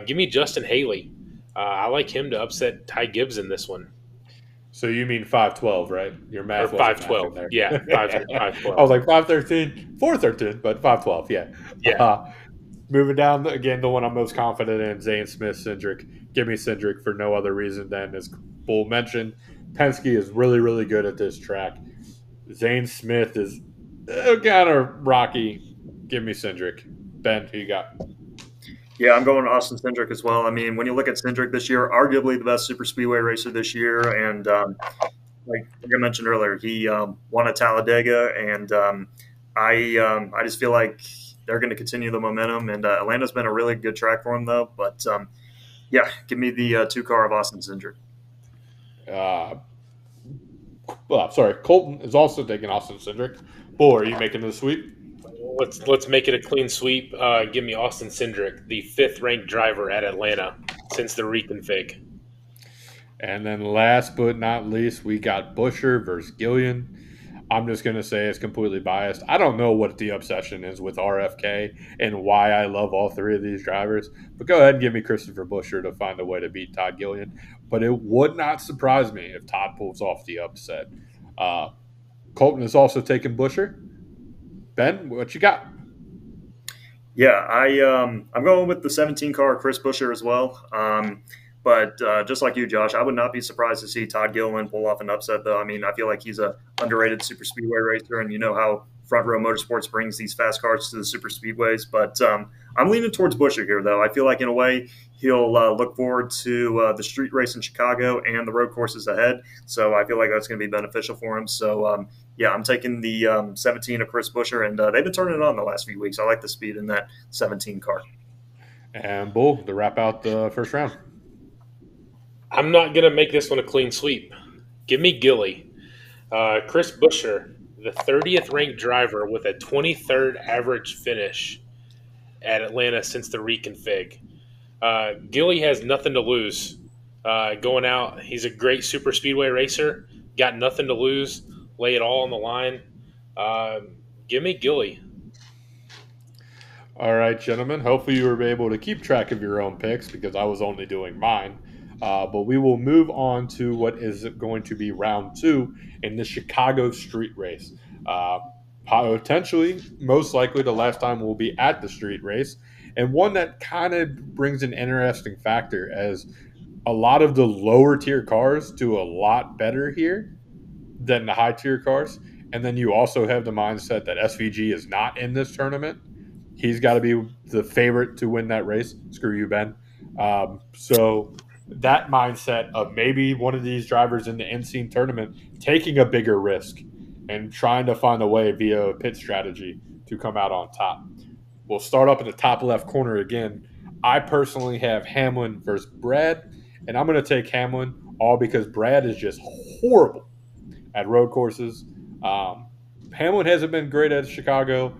Give me Justin Haley. I like him to upset Ty Gibbs in this one. So you mean 5-12, right? Your math Or wasn't 5-12. there. Yeah, 5-12. I was like 5-13, 4-13, but 5-12, yeah. Yeah. Moving down, again, the one I'm most confident in, Zane Smith, Cindric. Give me Cindric for no other reason than, as Bull mentioned, Penske is really, really good at this track. Zane Smith is kind of rocky. Give me Cindric. Ben, who you got? Yeah, I'm going Austin Cindric as well. I mean, when you look at Cindric this year, arguably the best super speedway racer this year, and like I mentioned earlier, he won at Talladega, and I just feel like they're going to continue the momentum. And Atlanta's been a really good track for him, though. But yeah, give me the 2-car of Austin Cindric. Sorry, Colton is also taking Austin Cindric. Bull, are you making the sweep? Let's make it a clean sweep. Give me Austin Cindric, the 5th-ranked driver at Atlanta since the reconfig. And then last but not least, we got Buescher versus Gillian. I'm just going to say it's completely biased. I don't know what the obsession is with RFK and why I love all three of these drivers. But go ahead and give me Christopher Buescher to find a way to beat Todd Gillian. But it would not surprise me if Todd pulls off the upset. Colton is also taking Buescher. Ben, what you got? Yeah, I'm going with the 17-car Chris Buescher as well. But just like you, Josh, I would not be surprised to see Todd Gilliland pull off an upset, though. I mean, I feel like he's a underrated super speedway racer, and you know how Front Row Motorsports brings these fast cars to the super speedways. But I'm leaning towards Buescher here, though. I feel like, in a way, he'll look forward to the street race in Chicago and the road courses ahead. So I feel like that's going to be beneficial for him. So, yeah, I'm taking the 17 of Chris Buescher, and they've been turning it on the last few weeks. I like the speed in that 17 car. And Bull, to wrap out the first round. I'm not going to make this one a clean sweep. Give me Gilly. Chris Buescher, the 30th ranked driver with a 23rd average finish at Atlanta since the reconfig. Gilly has nothing to lose. Going out, he's a great super speedway racer. Got nothing to lose. Lay it all on the line. Give me Gilly. All right, gentlemen. Hopefully, you were able to keep track of your own picks because I was only doing mine. But we will move on to what is going to be round two in the Chicago street race. Uh, Potentially, most likely, the last time we'll be at the street race, and one that kind of brings an interesting factor as a lot of the lower tier cars do a lot better here than the high tier cars. And then you also have the mindset that SVG is not in this tournament. He's got to be the favorite to win that race. Screw you, Ben. So that mindset of maybe one of these drivers in the NC tournament taking a bigger risk and trying to find a way via a pit strategy to come out on top. We'll start up in the top left corner again. I personally have Hamlin versus Brad, and I'm going to take Hamlin all because Brad is just horrible at road courses. Hamlin hasn't been great at Chicago,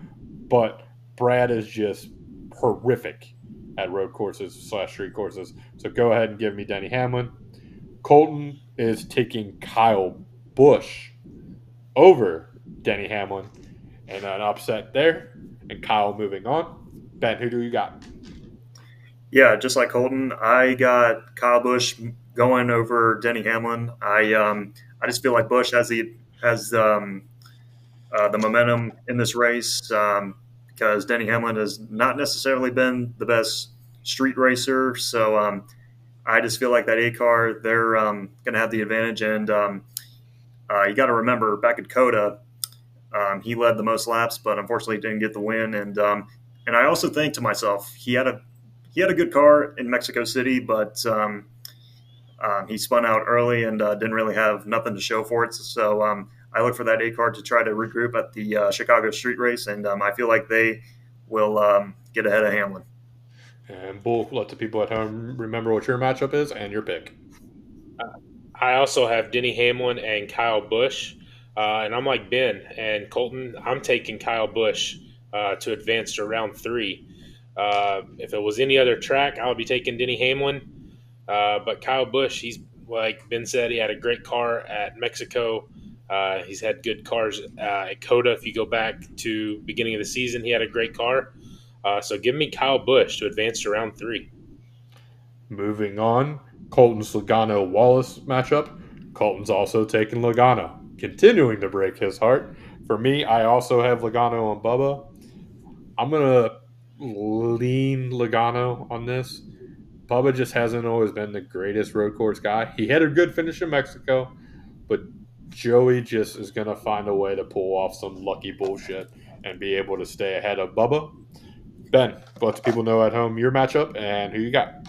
but Brad is just horrific at road courses / street courses. So go ahead and give me Denny Hamlin. Colton is taking Kyle Busch over Denny Hamlin, and an upset there. And Kyle moving on. Ben, who do you got? Yeah, just like Colton, I got Kyle Busch going over Denny Hamlin. I just feel like Busch has the momentum in this race because Denny Hamlin has not necessarily been the best street racer. So I just feel like that A car, they're going to have the advantage. And you got to remember, back at Coda, he led the most laps, but unfortunately didn't get the win. And I also think to myself, he had a good car in Mexico City, but he spun out early and didn't really have nothing to show for it. So I look for that A car to try to regroup at the Chicago street race, and I feel like they will get ahead of Hamlin. And Bull, let the people at home remember what your matchup is and your pick. I also have Denny Hamlin and Kyle Busch. And I'm like Ben and Colton, I'm taking Kyle Busch to advance to round three. If it was any other track, I would be taking Denny Hamlin. But Kyle Busch, he's like Ben said, he had a great car at Mexico. He's had good cars at Coda. If you go back to beginning of the season, he had a great car. So give me Kyle Busch to advance to round three. Moving on, Colton's Logano Wallace matchup. Colton's also taking Logano, continuing to break his heart. For me, I also have Logano and Bubba. I'm going to lean Logano on this. Bubba just hasn't always been the greatest road course guy. He had a good finish in Mexico, but Joey just is going to find a way to pull off some lucky bullshit and be able to stay ahead of Bubba. Ben, let the people know at home your matchup and who you got.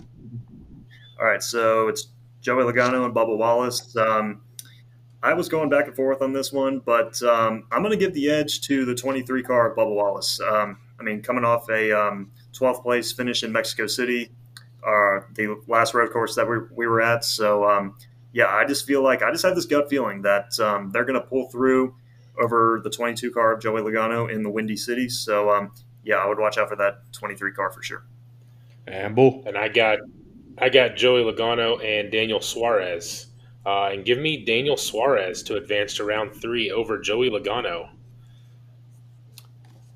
All right, so it's Joey Logano and Bubba Wallace. I was going back and forth on this one, but I'm going to give the edge to the 23 car of Bubba Wallace. I mean, coming off a 12th place finish in Mexico City, the last road course that we were at. So, yeah, I just feel like I just have this gut feeling that they're going to pull through over the 22 car of Joey Logano in the Windy City. So, yeah, I would watch out for that 23 car for sure. And Bull. And I got Joey Logano and Daniel Suarez. And give me Daniel Suarez to advance to round three over Joey Logano.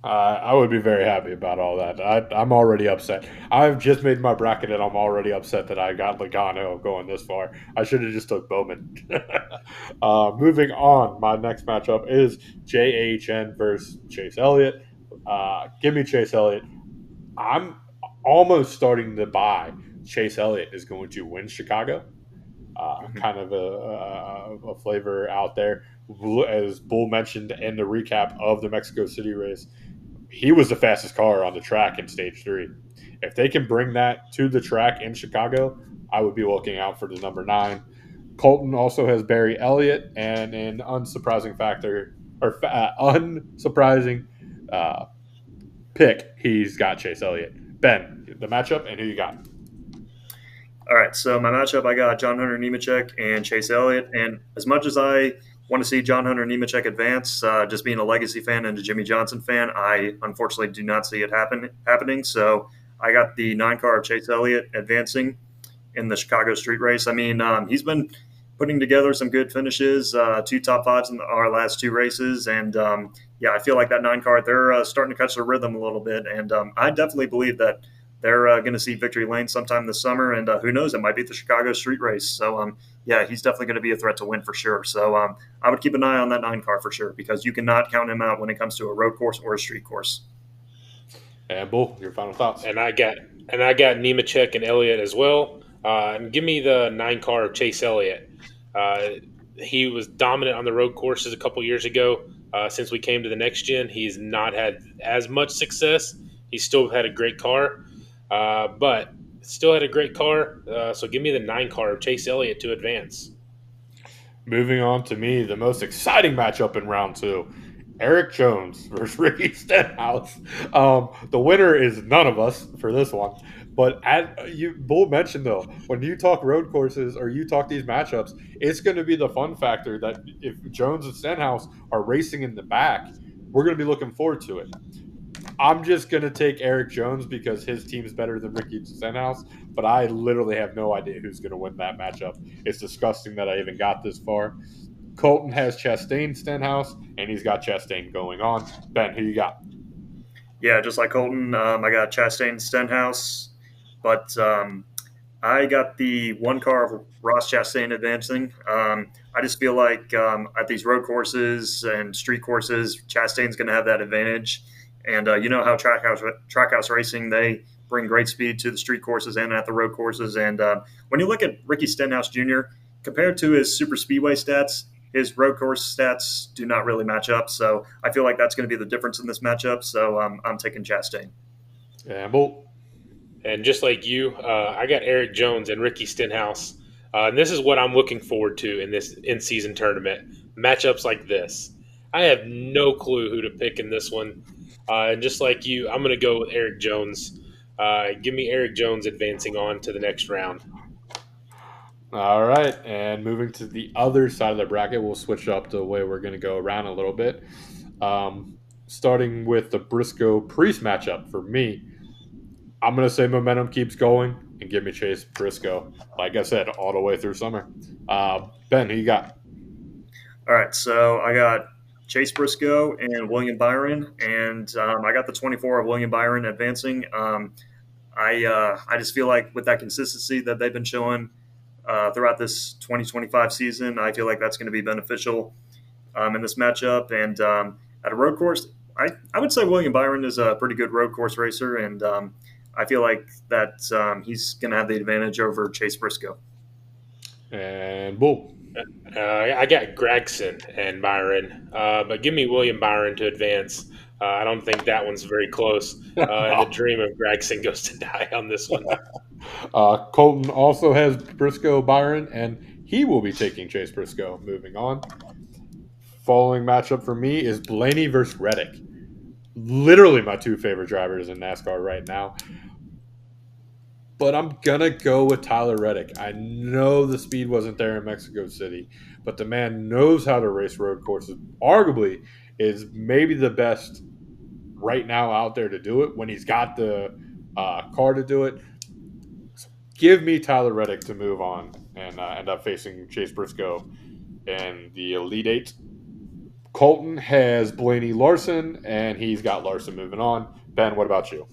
I would be very happy about all that. I'm already upset. I've just made my bracket and I'm already upset that I got Logano going this far. I should have just took Bowman. Moving on, my next matchup is JHN versus Chase Elliott. Give me Chase Elliott. I'm almost starting to buy Chase Elliott is going to win Chicago. Kind of a flavor out there. As Bull mentioned in the recap of the Mexico City race, he was the fastest car on the track in stage 3. If they can bring that to the track in Chicago, I would be looking out for the number 9. Colton also has Barry Elliott, and an unsurprising pick, he's got Chase Elliott. Ben, the matchup, and who you got? All right, so my matchup, I got John Hunter Nemechek and Chase Elliott. And as much as I want to see John Hunter Nemechek advance, just being a legacy fan and a Jimmy Johnson fan, I unfortunately do not see it happening. So I got the 9 car of Chase Elliott advancing in the Chicago street race. I mean, he's been putting together some good finishes, 2 top 5s in our last 2 races. And yeah, I feel like that 9 car, they're starting to catch their rhythm a little bit. And I definitely believe that they're going to see victory lane sometime this summer. And who knows, it might be the Chicago street race. So yeah, he's definitely going to be a threat to win for sure. So I would keep an eye on that 9 car for sure, because you cannot count him out when it comes to a road course or a street course. And Bull, your final thoughts. And I got Nemechek and Elliott as well. And give me the 9 car of Chase Elliott. He was dominant on the road courses a couple years ago. Since we came to the next gen, he's not had as much success. He still had a great car, but still had a great car. So give me the 9 car of Chase Elliott to advance. Moving on to me, the most exciting matchup in round 2. Eric Jones versus Ricky Stenhouse. The winner is none of us for this one. But Bull mentioned, though, when you talk road courses or you talk these matchups, it's going to be the fun factor that if Jones and Stenhouse are racing in the back, we're going to be looking forward to it. I'm just going to take Eric Jones because his team's better than Ricky Stenhouse, but I literally have no idea who's going to win that matchup. It's disgusting that I even got this far. Colton has Chastain Stenhouse, and he's got Chastain going on. Ben, who you got? Yeah, just like Colton, I got Chastain Stenhouse, but I got the 1 car of Ross Chastain advancing. I just feel like at these road courses and street courses, Chastain's going to have that advantage. And you know how trackhouse racing, they bring great speed to the street courses and at the road courses. And when you look at Ricky Stenhouse Jr., compared to his super speedway stats, his road course stats do not really match up. So I feel like that's going to be the difference in this matchup. So I'm taking Chastain. Campbell. And just like you, I got Eric Jones and Ricky Stenhouse. And this is what I'm looking forward to in this in-season tournament. Matchups like this. I have no clue who to pick in this one. And just like you, I'm going to go with Eric Jones. Give me Eric Jones advancing on to the next round. All right, and moving to the other side of the bracket, we'll switch up the way we're going to go around a little bit. Starting with the Briscoe-Priest matchup for me, I'm going to say momentum keeps going and give me Chase Briscoe. Like I said, all the way through summer. Ben, who you got? All right, so I got Chase Briscoe and William Byron, and I got the 24 of William Byron advancing. I just feel like with that consistency that they've been showing throughout this 2025 season, I feel like that's going to be beneficial in this matchup. And at a road course, I would say William Byron is a pretty good road course racer, and I feel like that he's going to have the advantage over Chase Briscoe. And Bull. I got Gregson and Byron, but give me William Byron to advance. I don't think that one's very close. And the dream of Gregson goes to die on this one. Colton also has Briscoe Byron, and he will be taking Chase Briscoe. Moving on. Following matchup for me is Blaney versus Reddick. Literally my 2 favorite drivers in NASCAR right now. But I'm going to go with Tyler Reddick. I know the speed wasn't there in Mexico City, but the man knows how to race road courses. Arguably is maybe the best right now out there to do it when he's got the car to do it. So give me Tyler Reddick to move on and end up facing Chase Briscoe in the Elite Eight. Colton has Blaney Larson, and he's got Larson moving on. Ben, what about you?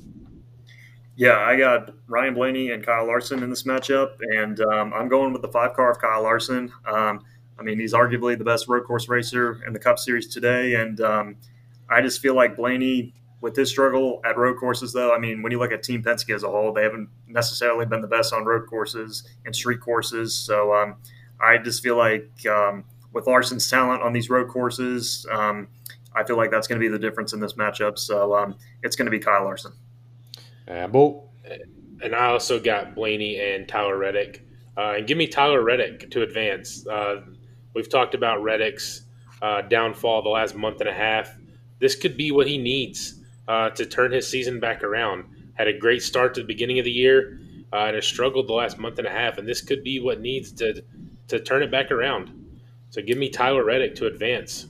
Yeah, I got Ryan Blaney and Kyle Larson in this matchup, and I'm going with the 5 car of Kyle Larson. I mean, he's arguably the best road course racer in the Cup Series today, and I just feel like Blaney, with his struggle at road courses, though, I mean, when you look at Team Penske as a whole, they haven't necessarily been the best on road courses and street courses. So I just feel like with Larson's talent on these road courses, I feel like that's going to be the difference in this matchup. So it's going to be Kyle Larson. And I also got Blaney and Tyler Reddick. And give me Tyler Reddick to advance. We've talked about Reddick's downfall the last month and a half. This could be what he needs to turn his season back around. Had a great start to the beginning of the year and has struggled the last month and a half. And this could be what needs to turn it back around. So give me Tyler Reddick to advance.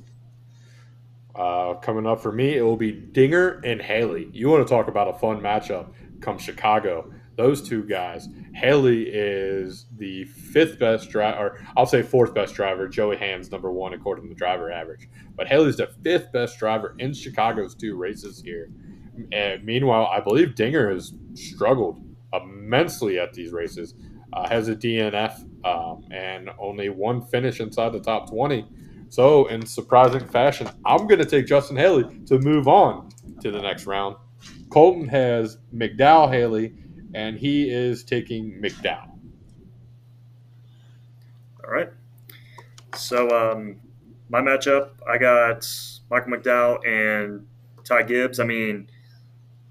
Coming up for me, it will be Dinger and Haley. You want to talk about a fun matchup. come Chicago. Those two guys. Haley is the fifth best driver, or I'll say fourth best driver. Joey Hand's number one according to driver average. But Haley's the fifth best driver in Chicago's two races here. And meanwhile, I believe Dinger has struggled immensely at these races. Has a DNF and only one finish inside the top 20. So, in surprising fashion, I'm going to take Justin Haley to move on to the next round. Colton has McDowell Haley, and he is taking McDowell. All right. So my matchup, I got Michael McDowell and Ty Gibbs. I mean,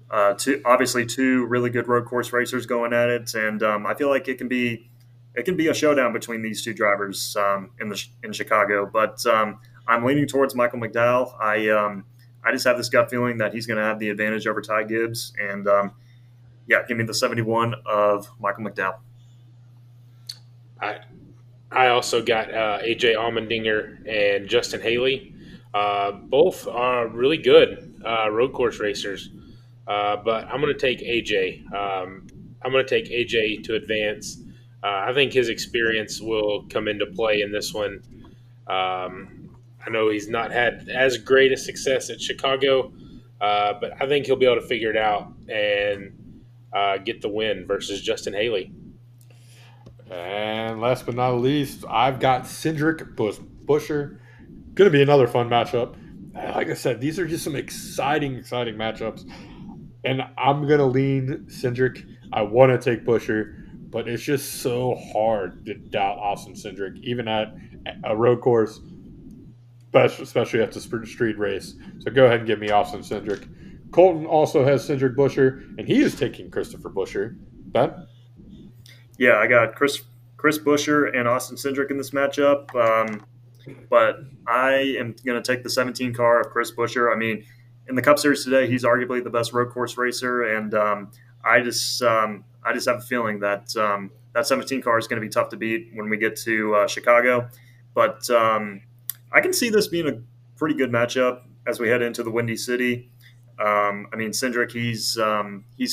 obviously two really good road course racers going at it, and I feel like it can be a showdown between these two drivers in Chicago. But I'm leaning towards Michael McDowell. I just have this gut feeling that he's going to have the advantage over Ty Gibbs, and yeah, give me the 71 of Michael McDowell. I also got AJ Allmendinger and Justin Haley. Both are really good road course racers, but I'm going to take AJ. I'm going to take AJ to advance. I think his experience will come into play in this one. I know he's not had as great a success at Chicago, but I think he'll be able to figure it out and get the win versus Justin Haley. And last but not least, I've got Cindric Busher. Going to be another fun matchup. Like I said, these are just some exciting matchups. And I'm going to lean Cindric. I want to take Busher, but it's just so hard to doubt Austin Cindric, even at a road course, especially at the street race. So go ahead and give me Austin Cindric. Colton also has Cindric Busher, and he is taking Christopher Busher. Ben? Yeah, I got Chris Busher and Austin Cindric in this matchup, but I am going to take the 17 car of Chris Busher. I mean, in the Cup Series today, he's arguably the best road course racer, and I just have a feeling that that 17 car is going to be tough to beat when we get to Chicago. But I can see this being a pretty good matchup as we head into the Windy City. I mean, Cindric, he's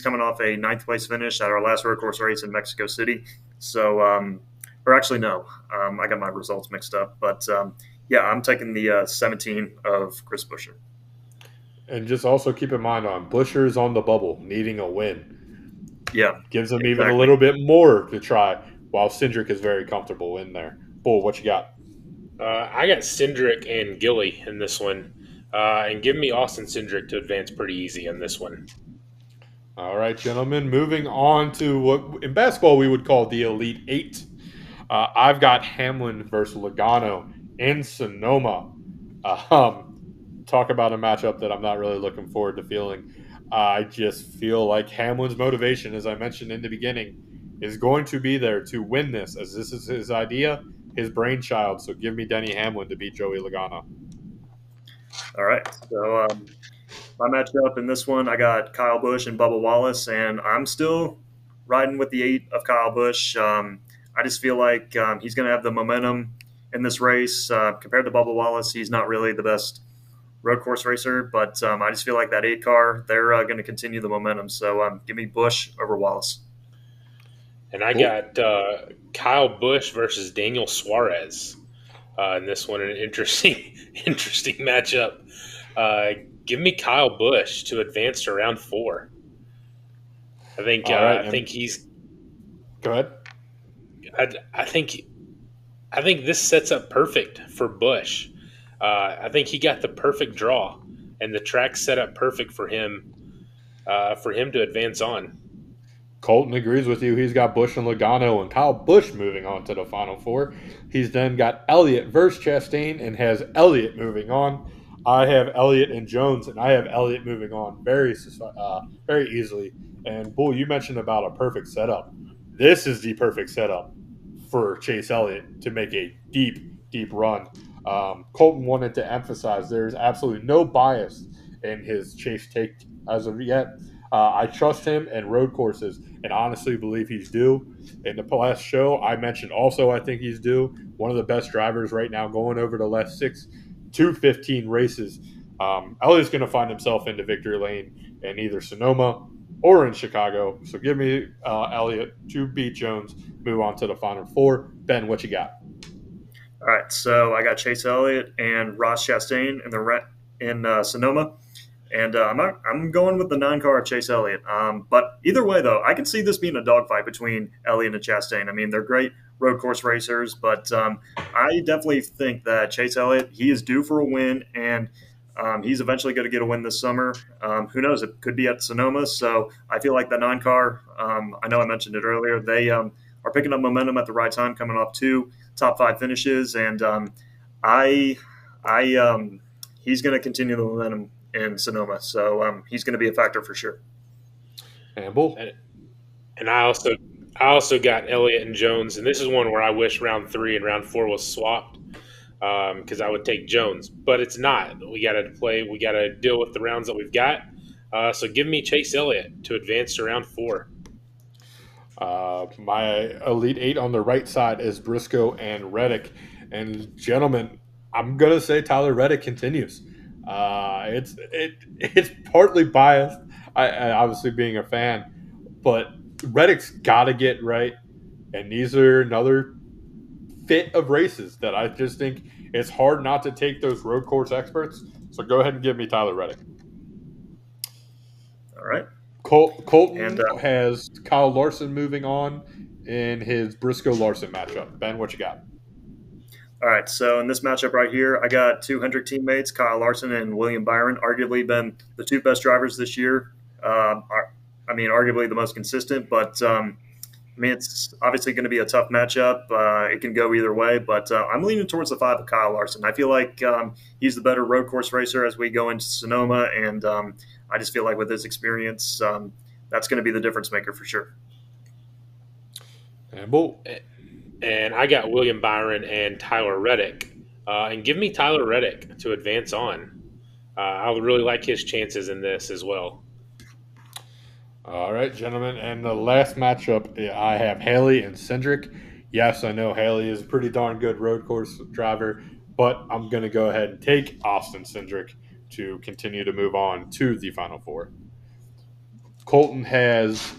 coming off a 9th place finish at our last road course race in Mexico City. So, or actually, no, I got my results mixed up. But yeah, I'm taking the 17 of Chris Busher. And just also keep in mind on Busher's on the bubble, needing a win. Yeah. Gives him even a little bit more to try, while Cindric is very comfortable in there. Bull, what you got? I got Cindric and Gilly in this one. And give me Austin Cindric to advance pretty easy in this one. All right, gentlemen. Moving on to what in basketball we would call the Elite Eight. I've got Hamlin versus Logano in Sonoma. Talk about a matchup that I'm not really looking forward to feeling. I just feel like Hamlin's motivation, as I mentioned in the beginning, is going to be there to win this, as this is his idea, his brainchild. So give me Denny Hamlin to beat Joey Logano. All right. So my matchup in this one, I got Kyle Busch and Bubba Wallace, and I'm still riding with the 8 of Kyle Busch. I just feel like he's going to have the momentum in this race. Compared to Bubba Wallace, he's not really the best road course racer, but I just feel like that 8 car, they're going to continue the momentum. So give me Busch over Wallace. And I got Kyle Busch versus Daniel Suarez in this one, an interesting matchup. Give me Kyle Busch to advance to round 4. I think right, I think he's. Go ahead. I think this sets up perfect for Busch. I think he got the perfect draw, and the track set up perfect for him to advance on. Colton agrees with you. He's got Busch and Logano and Kyle Busch moving on to the Final Four. He's then got Elliott versus Chastain and has Elliott moving on. I have Elliott and Jones, and I have Elliott moving on very easily. And, Bull, you mentioned about a perfect setup. This is the perfect setup for Chase Elliott to make a deep run. Colton wanted to emphasize there's absolutely no bias in his Chase take as of yet. I trust him in road courses and honestly believe he's due. In the last show, I mentioned also I think he's due. One of the best drivers right now going over the last 6 to 15 races. Elliott's going to find himself into victory lane in either Sonoma or in Chicago. So give me Elliott to beat Jones, move on to the Final Four. Ben, what you got? All right, so I got Chase Elliott and Ross Chastain in Sonoma. And I'm going with the 9 car of Chase Elliott. But either way, though, I can see this being a dogfight between Elliott and Chastain. I mean, they're great road course racers, but I definitely think that Chase Elliott, he is due for a win, and he's eventually going to get a win this summer. Who knows? It could be at Sonoma. So I feel like the 9 car, I know I mentioned it earlier, they are picking up momentum at the right time, coming off 2 top 5 finishes. And I, he's going to continue the momentum in Sonoma. So he's going to be a factor for sure. Campbell. And I also got Elliott and Jones, and this is one where I wish round 3 and round 4 was swapped because I would take Jones, but it's not. We got to deal with the rounds that we've got. So give me Chase Elliott to advance to round 4. My Elite 8 on the right side is Briscoe and Reddick. And gentlemen, I'm gonna say Tyler Reddick continues. It's partly biased, I obviously being a fan, but Reddick's got to get right, and these are another fit of races that I just think it's hard not to take those road course experts. So go ahead and give me Tyler Reddick. All right. Colton has Kyle Larson moving on in his Briscoe-Larson matchup. Ben, what you got? All right, so in this matchup right here, I got 200 teammates, Kyle Larson and William Byron, arguably been the 2 best drivers this year. Arguably the most consistent, but it's obviously going to be a tough matchup. It can go either way, but I'm leaning towards the 5 of Kyle Larson. I feel like he's the better road course racer as we go into Sonoma, and I just feel like with his experience, that's going to be the difference maker for sure. And I got William Byron and Tyler Reddick. And give me Tyler Reddick to advance on. I would really like his chances in this as well. All right, gentlemen. And the last matchup, I have Haley and Cindric. Yes, I know Haley is a pretty darn good road course driver, but I'm going to go ahead and take Austin Cindric to continue to move on to the Final Four. Colton has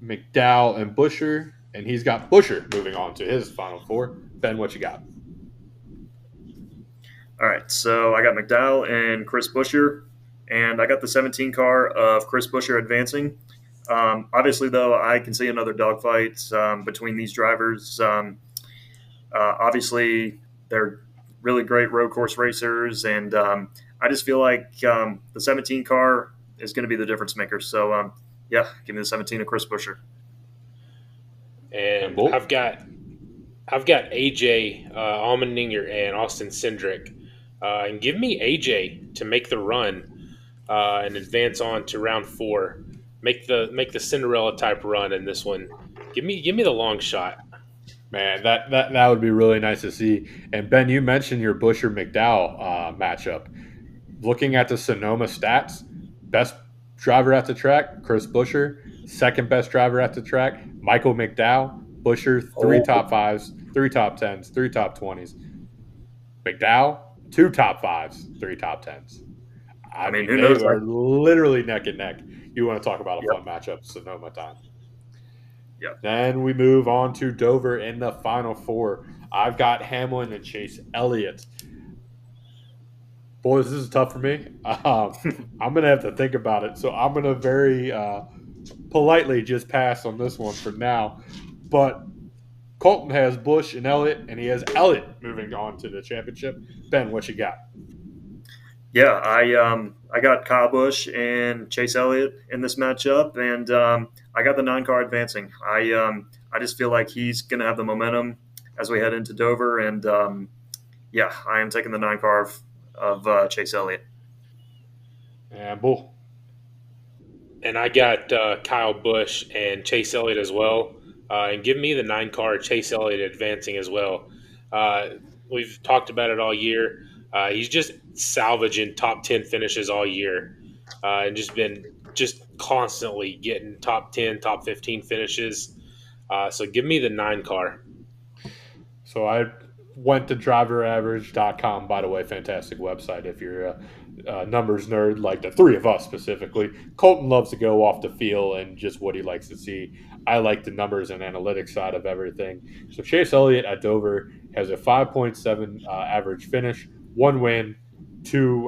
McDowell and Buescher, and he's got Buescher moving on to his Final Four. Ben, what you got? All right, so I got McDowell and Chris Buescher, and I got the 17 car of Chris Buescher advancing. Obviously, though, I can see another dogfight between these drivers. Obviously, they're really great road course racers, and I just feel like the 17 car is going to be the difference maker. So, give me the 17 of Chris Buescher. And I've got AJ Allmendinger and Austin Cindric, and give me AJ to make the run and advance on to round 4. Make the Cinderella type run in this one. Give me the long shot. Man, that would be really nice to see. And Ben, you mentioned your Buescher McDowell matchup. Looking at the Sonoma stats, best driver at the track, Chris Buescher. Second best driver at the track, Michael McDowell. Buescher, 3 top 5s, 3 top 10s, 3 top 20s. McDowell, 2 top 5s, 3 top 10s. I mean, who knows? They are literally neck and neck. You want to talk about a fun matchup, Sonoma time. Yep. Then we move on to Dover in the Final Four. I've got Hamlin and Chase Elliott. Boys, this is tough for me. I'm going to have to think about it. So I'm going to very politely just pass on this one for now. But Colton has Busch and Elliott, and he has Elliott moving on to the championship. Ben, what you got? Yeah, I got Kyle Busch and Chase Elliott in this matchup, and I got the 9 car advancing. I just feel like he's going to have the momentum as we head into Dover, and I am taking the 9 car of Chase Elliott. And Bull. And I got Kyle Busch and Chase Elliott as well. And give me the 9 car Chase Elliott advancing as well. We've talked about it all year. He's just salvaging top 10 finishes all year, and just constantly getting top 10, top 15 finishes. So give me the 9 car. So I went to driveraverage.com, by the way, fantastic website if you're numbers nerd like the three of us specifically. Colton loves to go off the feel and just what he likes to see. I like the numbers and analytics side of everything. So Chase Elliott at Dover has a 5.7 average finish, one win, two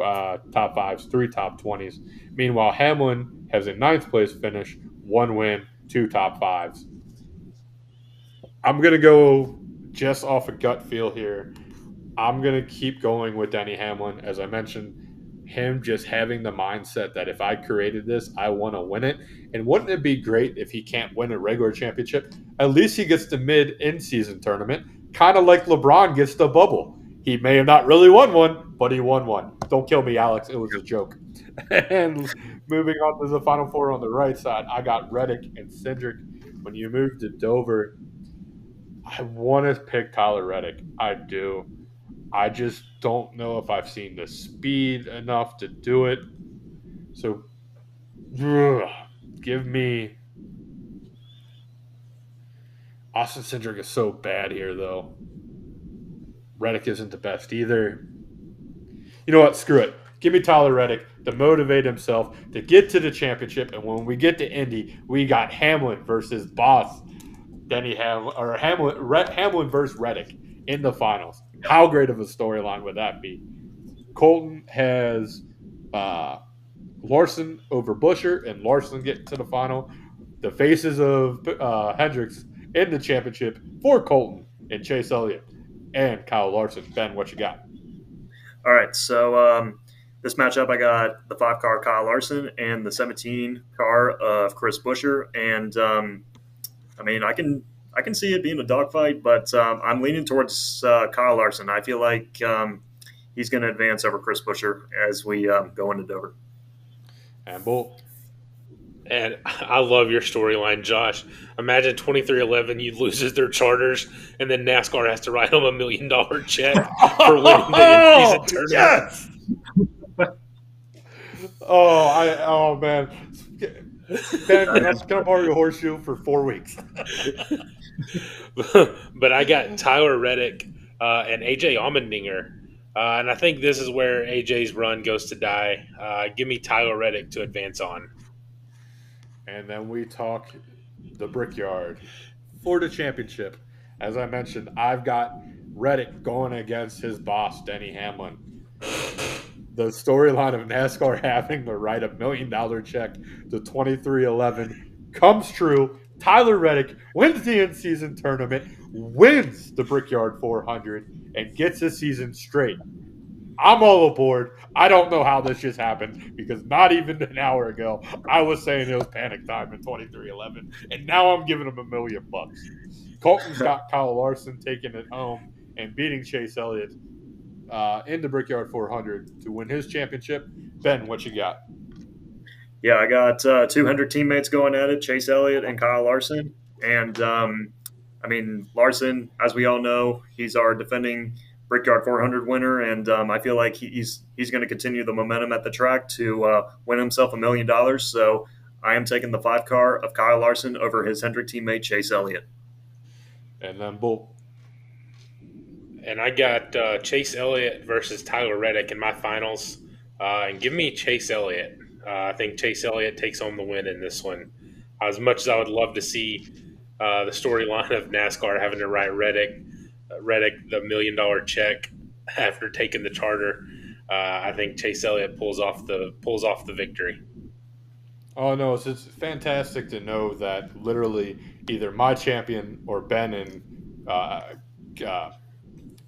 top fives, three top 20s. Meanwhile, Hamlin has a ninth place finish, one win, two top fives. I'm going to go just off a gut feel here. I'm going to keep going with Denny Hamlin. As I mentioned, him just having the mindset that if I created this, I want to win it. And wouldn't it be great if he can't win a regular championship? At least he gets the mid in season tournament, kind of like LeBron gets the bubble. He may have not really won one, but he won one. Don't kill me, Alex. It was a joke. And moving on to the final four on the right side, I got Reddick and Cindric. When you move to Dover, I want to pick Tyler Reddick. I do. I just don't know if I've seen the speed enough to do it. So, give me Austin Cindric is so bad here, though. Reddick isn't the best either. You know what? Screw it. Give me Tyler Reddick to motivate himself to get to the championship. And when we get to Indy, we got Hamlin versus Boss Hamlin versus Reddick in the finals. How great of a storyline would that be? Colton has Larson over Busher, and Larson getting to the final. The faces of Hendricks in the championship for Colton and Chase Elliott and Kyle Larson. Ben, what you got? All right, so this matchup, I got the 5 car Kyle Larson and the 17 car of Chris Buescher, and I mean, I can see it being a dogfight, but I'm leaning towards Kyle Larson. I feel like he's going to advance over Chris Buescher as we go into Dover. And Bull. And I love your storyline, Josh. Imagine 2311 you loses their charters, and then NASCAR has to write them $1 million check for winning the in-season tournament. Yes. Oh man. Ben, can I borrow your horseshoe for 4 weeks? But I got Tyler Reddick and AJ Allmendinger. And I think this is where AJ's run goes to die. Give me Tyler Reddick to advance on. And then we talk the Brickyard for the championship. As I mentioned, I've got Reddick going against his boss, Denny Hamlin. The storyline of NASCAR having to write $1 million check to 2311 comes true. Tyler Reddick wins the in-season tournament, wins the Brickyard 400, and gets his season straight. I'm all aboard. I don't know how this just happened because not even an hour ago I was saying it was panic time in 2311, and now I'm giving him $1 million. Colton's got Kyle Larson taking it home and beating Chase Elliott in the Brickyard 400 to win his championship. Ben, what you got? Yeah, I got 200 teammates going at it, Chase Elliott and Kyle Larson. And, I mean, Larson, as we all know, he's our defending Brickyard 400 winner, and I feel like he's going to continue the momentum at the track to win himself $1 million. So I am taking the 5 car of Kyle Larson over his Hendrick teammate Chase Elliott. And then Bull. And I got Chase Elliott versus Tyler Reddick in my finals. And give me Chase Elliott. I think Chase Elliott takes home the win in this one. As much as I would love to see the storyline of NASCAR having to write Reddick the $1 million check after taking the charter, I think Chase Elliott pulls off the victory. Oh no, it's fantastic to know that literally either my champion or Ben and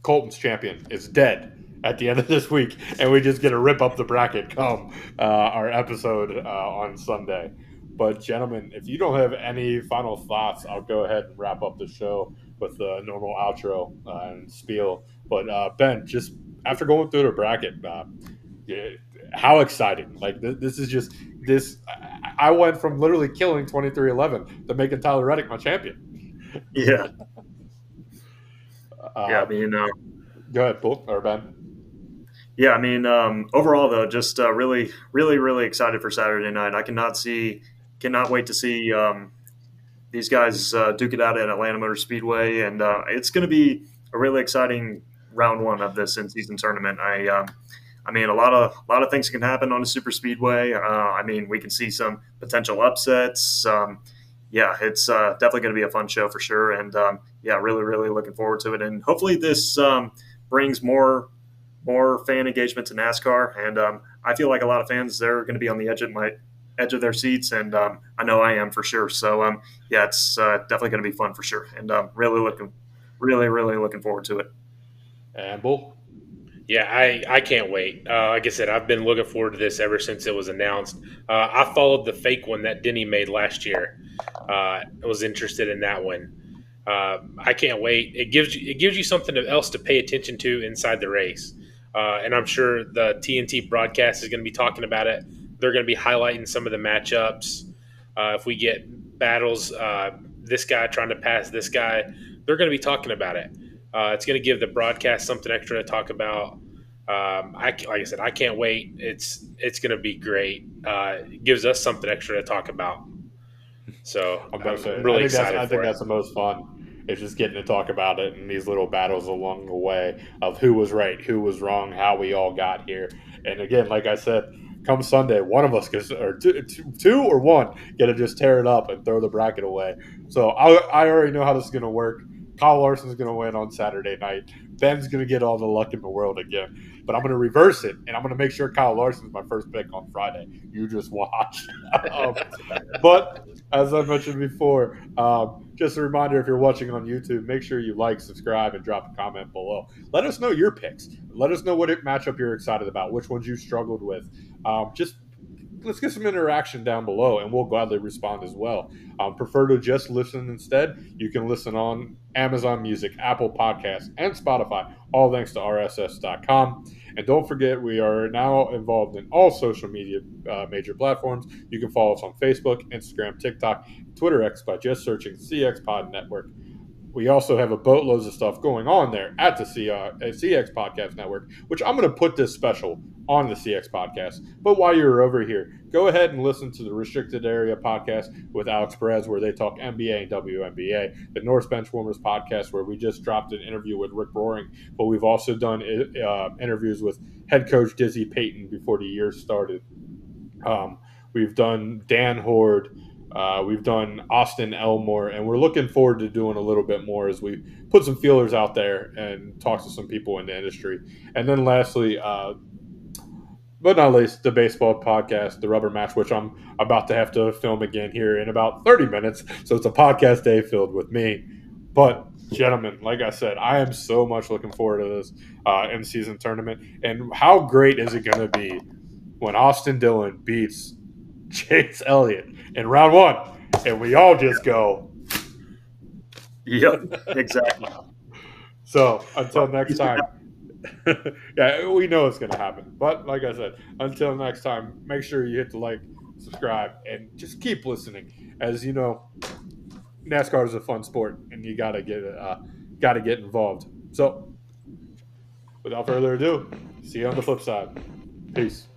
Colton's champion is dead at the end of this week, and we just get to rip up the bracket come our episode on Sunday. But gentlemen, if you don't have any final thoughts, I'll go ahead and wrap up the show with the normal outro and spiel. But Ben, just after going through the bracket, how exciting! Like this is just this. I went from literally killing 2311 to making Tyler Reddick my champion. Yeah. Yeah, I mean, go ahead, Bull or Ben. Yeah, I mean, overall though, just really, really, really excited for Saturday night. I cannot wait to see these guys duke it out at Atlanta Motor Speedway, and it's going to be a really exciting round one of this in-season tournament. I'm I mean, a lot of things can happen on a super speedway. I mean, we can see some potential upsets. Yeah, it's definitely going to be a fun show for sure. And yeah, really, really looking forward to it. And hopefully this brings more fan engagement to NASCAR. And I feel like a lot of fans they're going to be on the edge of their seats, and I know I am for sure. So yeah, it's definitely going to be fun for sure. And really looking forward to it. And Bull. Yeah, I can't wait. Like I said, I've been looking forward to this ever since it was announced. I followed the fake one that Denny made last year. I was interested in that one. I can't wait. It gives you something else to pay attention to inside the race, and I'm sure the TNT broadcast is going to be talking about it. They're going to be highlighting some of the matchups. If we get battles, this guy trying to pass this guy, they're going to be talking about it. It's going to give the broadcast something extra to talk about. Like I said, I can't wait. It's going to be great. It gives us something extra to talk about. So I'm really excited I for think it. that's the most fun. It's just getting to talk about it and these little battles along the way of who was right, who was wrong, how we all got here. And again, like I said, come Sunday, one of us gets, or two or one, get to just tear it up and throw the bracket away. So I already know how this is going to work. Kyle Larson's going to win on Saturday night. Ben's going to get all the luck in the world again. But I'm going to reverse it, and I'm going to make sure Kyle Larson's my first pick on Friday. You just watch. But as I mentioned before, just a reminder, if you're watching on YouTube, make sure you like, subscribe, and drop a comment below. Let us know your picks. Let us know what matchup you're excited about, which ones you struggled with. Just let's get some interaction down below, and we'll gladly respond as well. Prefer to just listen instead, you can listen on Amazon Music, Apple Podcasts, and Spotify, all thanks to rss.com. And don't forget, we are now involved in all social media major platforms. You can follow us on Facebook, Instagram, TikTok, Twitter X by just searching CX Pod Network. We also have a boatloads of stuff going on there at the CX Podcast Network, which I'm going to put this special on the CX Podcast. But while you're over here, go ahead and listen to the Restricted Area Podcast with Alex Perez, where they talk NBA and WNBA, the North Benchwarmers Podcast, where we just dropped an interview with Rick Roaring, but we've also done interviews with head coach Dizzy Payton before the year started. We've done Dan Horde. We've done Austin Elmore, and we're looking forward to doing a little bit more as we put some feelers out there and talk to some people in the industry. And then lastly, but not least, the baseball podcast, The Rubber Match, which I'm about to have to film again here in about 30 minutes. So it's a podcast day filled with me. But, gentlemen, like I said, I am so much looking forward to this in-season tournament. And how great is it going to be when Austin Dillon beats Chase Elliott in round one, and we all just go. Yep, exactly. So until next time, yeah, we know it's going to happen. But like I said, until next time, make sure you hit the like, subscribe, and just keep listening. As you know, NASCAR is a fun sport, and you gotta get involved. So, without further ado, see you on the flip side. Peace.